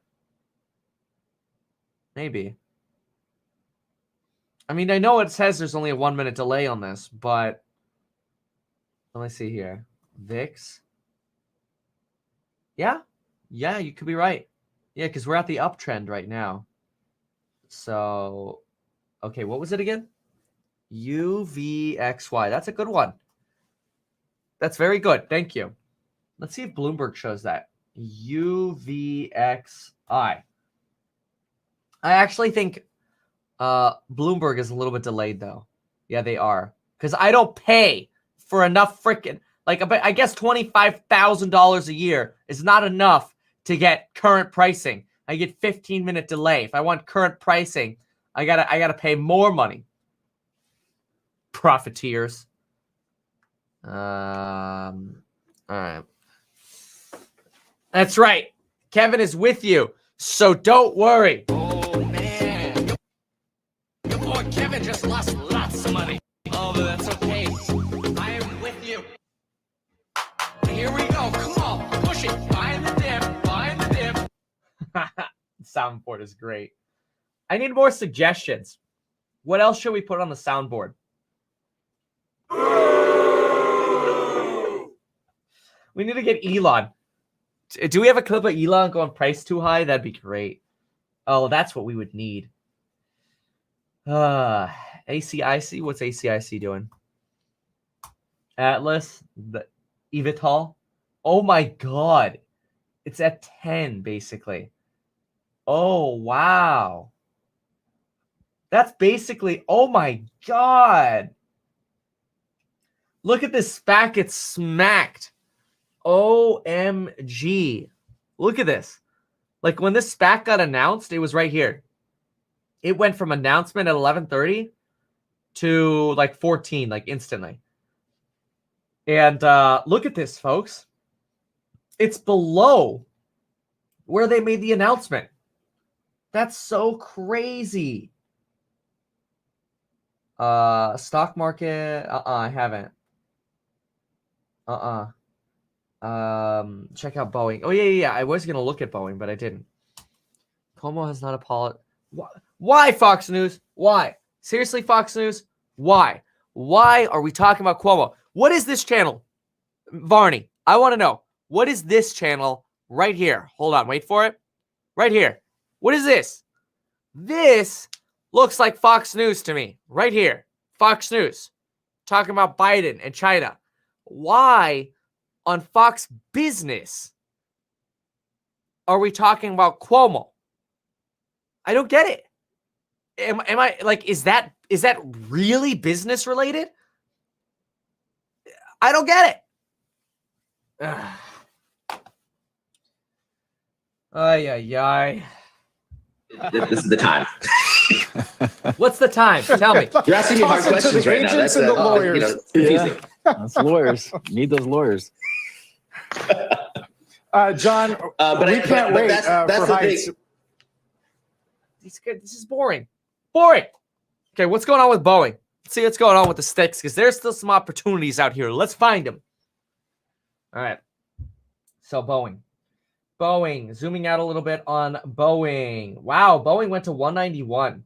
Maybe. I mean, I know it says there's only a 1 minute delay on this, but let me see here. VIX. Yeah. Yeah, you could be right. Yeah, because we're at the uptrend right now. So, okay, what was it again? UVXY. That's a good one. That's very good. Thank you. Let's see if Bloomberg shows that. UVXI. I actually think Bloomberg is a little bit delayed, though. Yeah, they are. Because I don't pay for enough freaking... Like, I guess $25,000 a year is not enough to get current pricing. I get 15-minute delay. If I want current pricing, I gotta pay more money. Profiteers. All right. That's right. Kevin is with you, so don't worry. Oh, man. Your boy Kevin just lost lots of money. Oh, but that's okay. I am with you. Here we go. Come on. Push it. Find the dip. Find the dip. Soundboard is great. I need more suggestions. What else should we put on the soundboard? We need to get Elon. Do we have a clip of Elon going price too high? That'd be great. Oh, that's what we would need. ACIC? What's ACIC doing? Atlas? The Evital? Oh my god. It's at 10, basically. Oh, wow. That's basically... Oh my god. Look at this SPAC. It's smacked. OMG. Look at this. Like when this SPAC got announced, it was right here. It went from announcement at 11:30 to like 14, like instantly. And look at this, folks. It's below where they made the announcement. That's so crazy. Stock market. I haven't. Check out Boeing. Oh, yeah. I was going to look at Boeing, but I didn't. Cuomo has not apologized. Why, Fox News? Why? Seriously, Fox News? Why? Why are we talking about Cuomo? What is this channel? Varney, I want to know. What is this channel right here? Hold on. Wait for it. Right here. What is this? This looks like Fox News to me. Right here. Fox News. Talking about Biden and China. Why on Fox Business are we talking about Cuomo? I don't get it. Am I like, is that really business related? I don't get it. Ay. This is the time. What's the time? Tell me. You're asking me hard questions right now. That's the lawyers. confusing. That's lawyers. Need those lawyers. John, we can't wait for Heights. This is boring. Boring. Okay, what's going on with Boeing? Let's see what's going on with the sticks, because there's still some opportunities out here. Let's find them. All right. So Boeing, zooming out a little bit on Boeing. Wow, Boeing went to 191.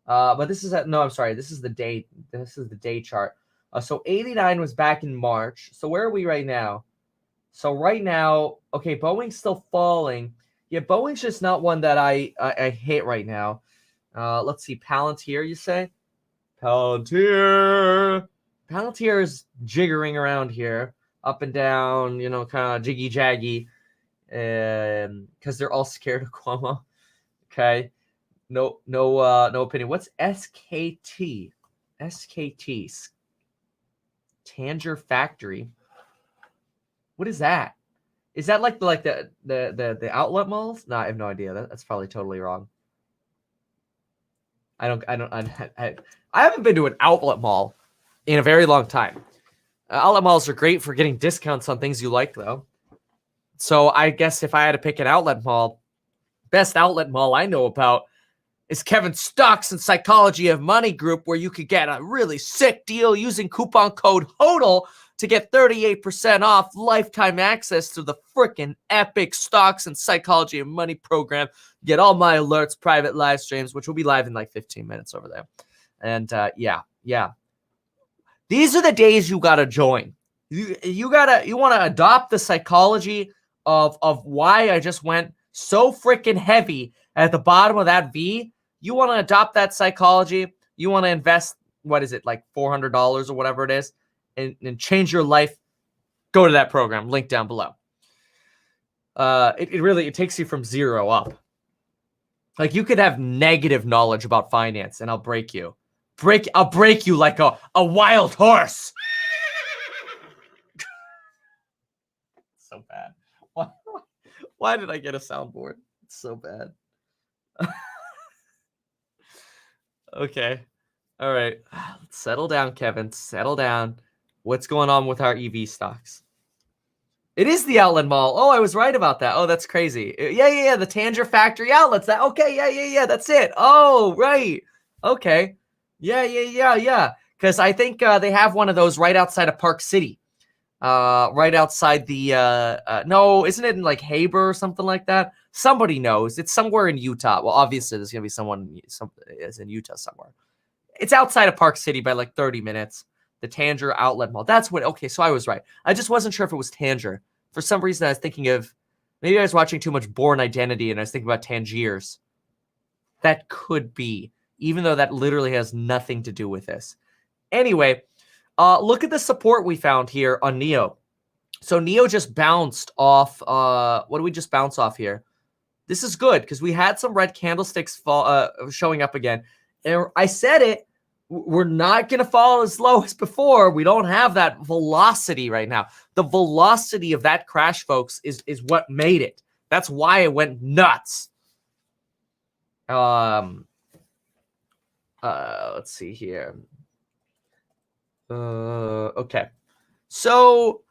But this is this is the day. This is the day chart. So 89 was back in March. So where are we right now? So right now, okay, Boeing's still falling. Yeah, Boeing's just not one that I hate right now. Let's see, Palantir, you say? Palantir is jiggering around here, up and down, kind of jiggy-jaggy, because they're all scared of Cuomo. Okay, no opinion. What's SKT? SKT, Tanger Factory. What is that? Is that like the outlet malls? No, I have no idea. That's probably totally wrong. I haven't been to an outlet mall in a very long time. Outlet malls are great for getting discounts on things you like, though. So I guess if I had to pick an outlet mall, best outlet mall I know about is Kevin's Stocks and Psychology of Money group, where you could get a really sick deal using coupon code HODL to get 38% off lifetime access to the freaking epic Stocks and Psychology of Money program. Get all my alerts, private live streams, which will be live in like 15 minutes over there. And yeah. These are the days you gotta join. You want to adopt the psychology of why I just went so freaking heavy at the bottom of that V. You want to adopt that psychology. You want to invest, what is it, like $400 or whatever it is, and change your life. Go to that program, link down below. It takes you from zero up. Like, you could have negative knowledge about finance, and I'll break you. I'll break you like a wild horse. So bad. Why did I get a soundboard? It's so bad. Okay. All right. Let's settle down, Kevin. Settle down. What's going on with our EV stocks? It is the outlet mall. Oh, I was right about that. Oh, that's crazy. Yeah. The Tanger Factory outlets. Okay. Yeah. That's it. Oh, right. Okay. Yeah. Because I think they have one of those right outside of Park City. Right outside the no, isn't it in like Haber or something like that? Somebody knows. It's somewhere in Utah. Well, obviously there's gonna be someone is in Utah somewhere. It's outside of Park City by like 30 minutes. The Tanger Outlet Mall. That's what. Okay, so I was right. I just wasn't sure if it was Tanger. For some reason, I was thinking of, maybe I was watching too much Born Identity and I was thinking about Tangiers. That could be, even though that literally has nothing to do with this. Anyway. Look at the support we found here on NEO. So NEO just bounced off. What do we just bounce off here? This is good because we had some red candlesticks showing up again. And I said it, we're not going to fall as low as before. We don't have that velocity right now. The velocity of that crash, folks, is what made it. That's why it went nuts. Let's see here. Okay. So,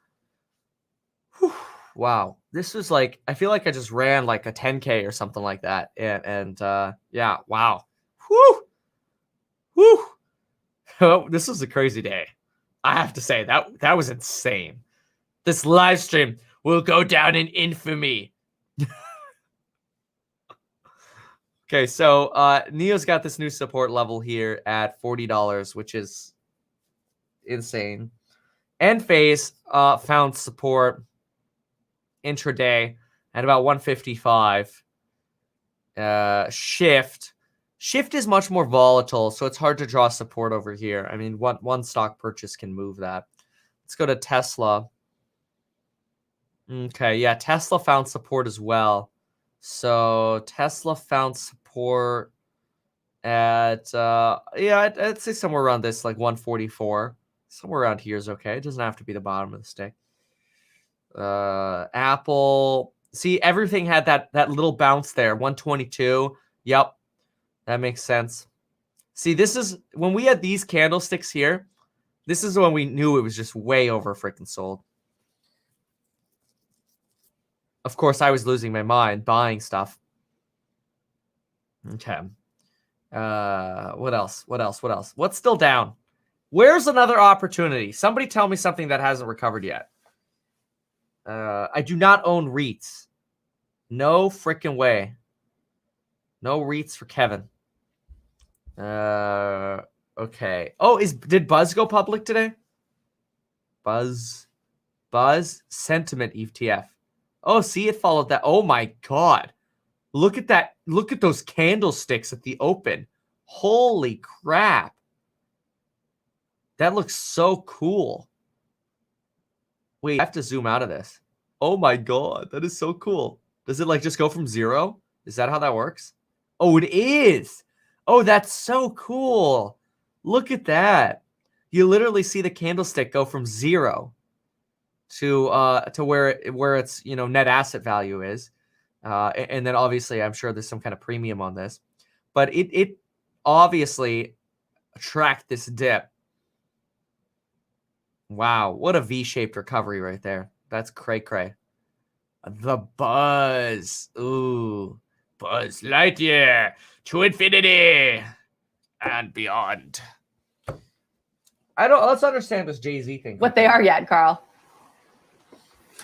wow. This was like, I feel like I just ran like a 10K or something like that. And yeah, wow. Whew. Oh, this was a crazy day. I have to say, that was insane. This live stream will go down in infamy. Okay, so Neo's got this new support level here at $40, which is insane. Enphase found support intraday at about 155. Shift is much more volatile, so it's hard to draw support over here. I mean, one stock purchase can move that. Let's go to Tesla. Okay, yeah, Tesla found support as well. So Tesla found support at I'd say somewhere around this, like 144. Somewhere around here is okay. It doesn't have to be the bottom of the stick. Apple. See, everything had that little bounce there. 122. Yep. That makes sense. See, this is when we had these candlesticks here. This is when we knew it was just way over freaking sold. Of course, I was losing my mind buying stuff. Okay. What else? What's still down? Where's another opportunity? Somebody tell me something that hasn't recovered yet. I do not own REITs. No freaking way. No REITs for Kevin. Okay. Oh, did Buzz go public today? Buzz Sentiment ETF. Oh, see, it followed that. Oh my God. Look at that. Look at those candlesticks at the open. Holy crap. That looks so cool. Wait, I have to zoom out of this. Oh my God, that is so cool. Does it like just go from zero? Is that how that works? Oh, it is. Oh, that's so cool. Look at that. You literally see the candlestick go from zero to where its net asset value is. And then obviously I'm sure there's some kind of premium on this. But it obviously tracked this dip. Wow, what a V-shaped recovery right there. That's cray-cray. The Buzz. Ooh. Buzz Lightyear to infinity and beyond. Let's understand this Jay-Z thing. What they are yet, Carl.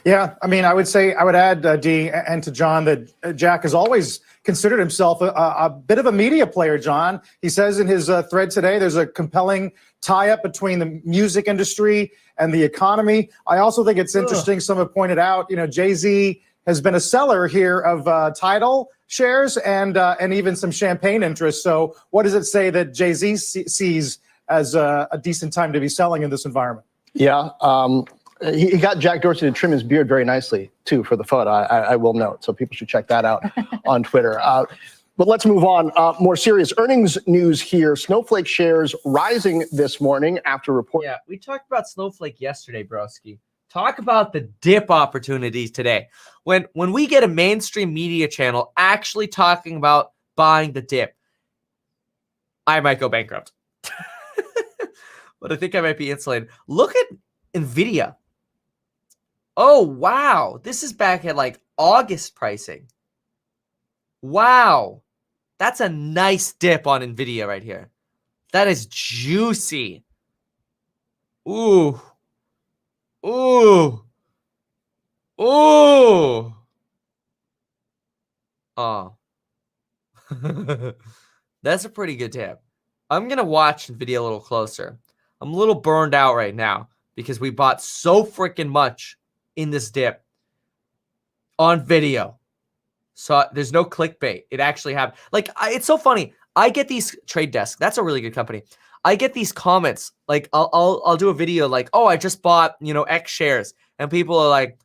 Yeah, I mean, I would add, D, and to John, that Jack has always considered himself a bit of a media player, John. He says in his thread today, there's a compelling tie-up between the music industry and the economy. I also think it's interesting, some have pointed out, Jay-Z has been a seller here of Tidal shares and even some champagne interest. So what does it say that Jay-Z sees as a decent time to be selling in this environment? Yeah, he got Jack Dorsey to trim his beard very nicely, too, for the photo, I will note. So people should check that out on Twitter. But let's move on. More serious earnings news here. Snowflake shares rising this morning after reporting. Yeah, we talked about Snowflake yesterday, broski. Talk about the dip opportunities today. When we get a mainstream media channel actually talking about buying the dip, I might go bankrupt. But I think I might be insulated. Look at NVIDIA. Oh, wow. This is back at like August pricing. Wow. That's a nice dip on NVIDIA right here. That is juicy. Ooh. Ooh. Ooh. Oh. That's a pretty good dip. I'm going to watch NVIDIA a little closer. I'm a little burned out right now because we bought so freaking much in this dip on video. So there's no clickbait. It actually happened. Like, it's so funny. I get these Trade Desk. That's a really good company. I get these comments. Like, I'll do a video like, oh, I just bought, X shares. And people are like,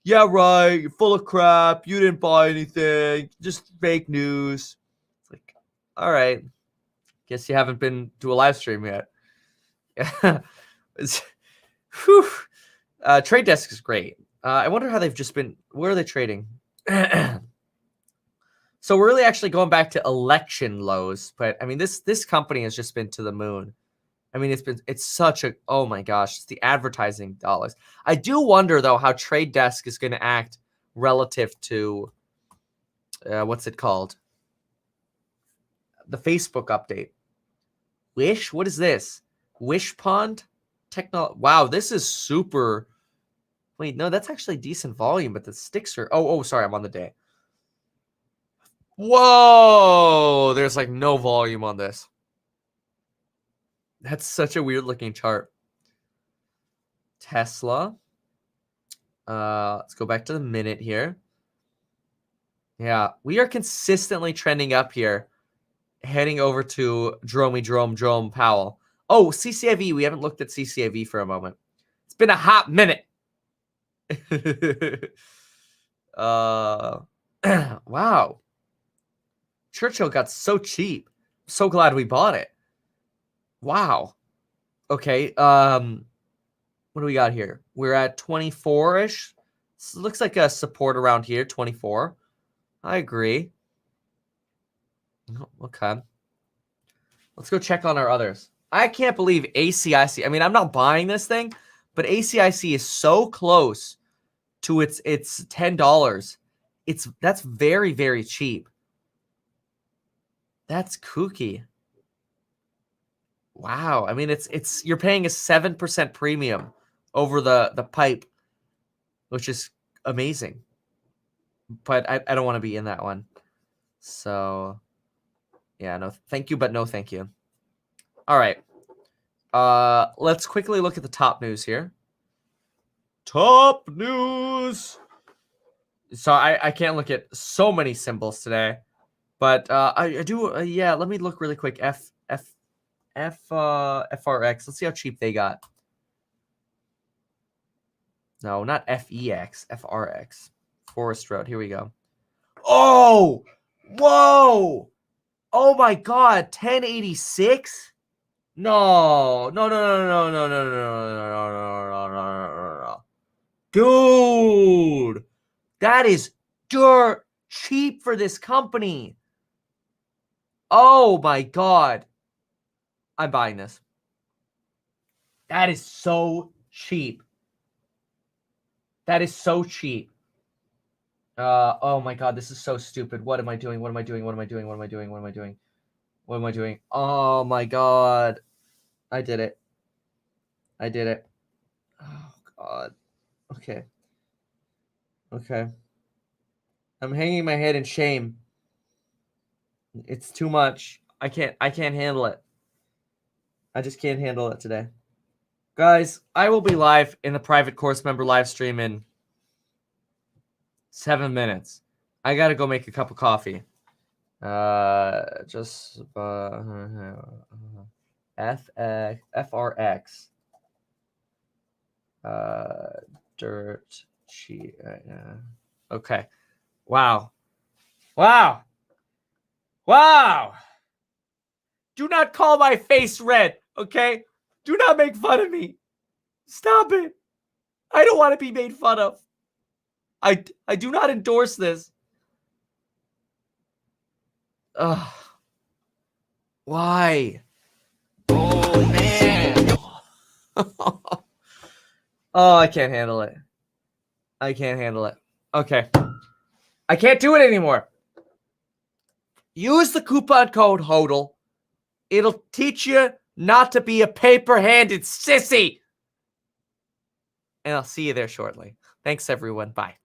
yeah, right. You're full of crap. You didn't buy anything. Just fake news. It's like, all right. Guess you haven't been to a live stream yet. Whew. Trade Desk is great. I wonder how they've just been. Where are they trading? So we're really actually going back to election lows. But I mean, this company has just been to the moon. I mean, it's such a, oh my gosh, it's the advertising dollars. I do wonder though how Trade Desk is going to act relative to what's it called? The Facebook update. Wish? What is this? Wish Pond? Wow, this is super. Wait, no, that's actually decent volume, but the sticks are. Oh, sorry, I'm on the day. Whoa, there's like no volume on this. That's such a weird looking chart. Tesla. Let's go back to the minute here. Yeah, we are consistently trending up here, heading over to Jerome Powell. Oh, CCIV. We haven't looked at CCIV for a moment. It's been a hot minute. Wow. Churchill got so cheap. So glad we bought it. Wow. Okay. What do we got here? We're at 24-ish. Looks like a support around here, 24. I agree. Okay. Let's go check on our others. I can't believe ACIC. I mean, I'm not buying this thing, but ACIC is so close to its $10. That's very, very cheap. That's kooky. Wow. I mean, it's you're paying a 7% premium over the pipe, which is amazing. But I don't want to be in that one. So yeah, no, thank you, but no thank you. All right. Let's quickly look at the top news here. Top news. So I can't look at so many symbols today, but I do. Yeah, let me look really quick. FRX. Let's see how cheap they got. No, not FEX. FRX. Forest Road. Here we go. Oh, whoa. Oh my God. 1086. No. Dude, that is dirt cheap for this company. Oh my God. I'm buying this. That is so cheap. That is so cheap. Oh my God, this is so stupid. What am I doing? What am I doing? What am I doing? What am I doing? What am I doing? What am I doing? Oh my God. I did it. I did it. Oh God. Okay. Okay. I'm hanging my head in shame. It's too much. I can't handle it. I just can't handle it today. Guys, I will be live in the private course member live stream in 7 minutes. I gotta go make a cup of coffee. FRX. Dirt sheet. Okay. Wow. Wow. Wow. Do not call my face red, okay? Do not make fun of me. Stop it. I don't want to be made fun of. I do not endorse this. Ugh. Why? Oh, man. Oh, I can't handle it. I can't handle it. Okay. I can't do it anymore. Use the coupon code HODL. It'll teach you not to be a paper-handed sissy. And I'll see you there shortly. Thanks, everyone. Bye.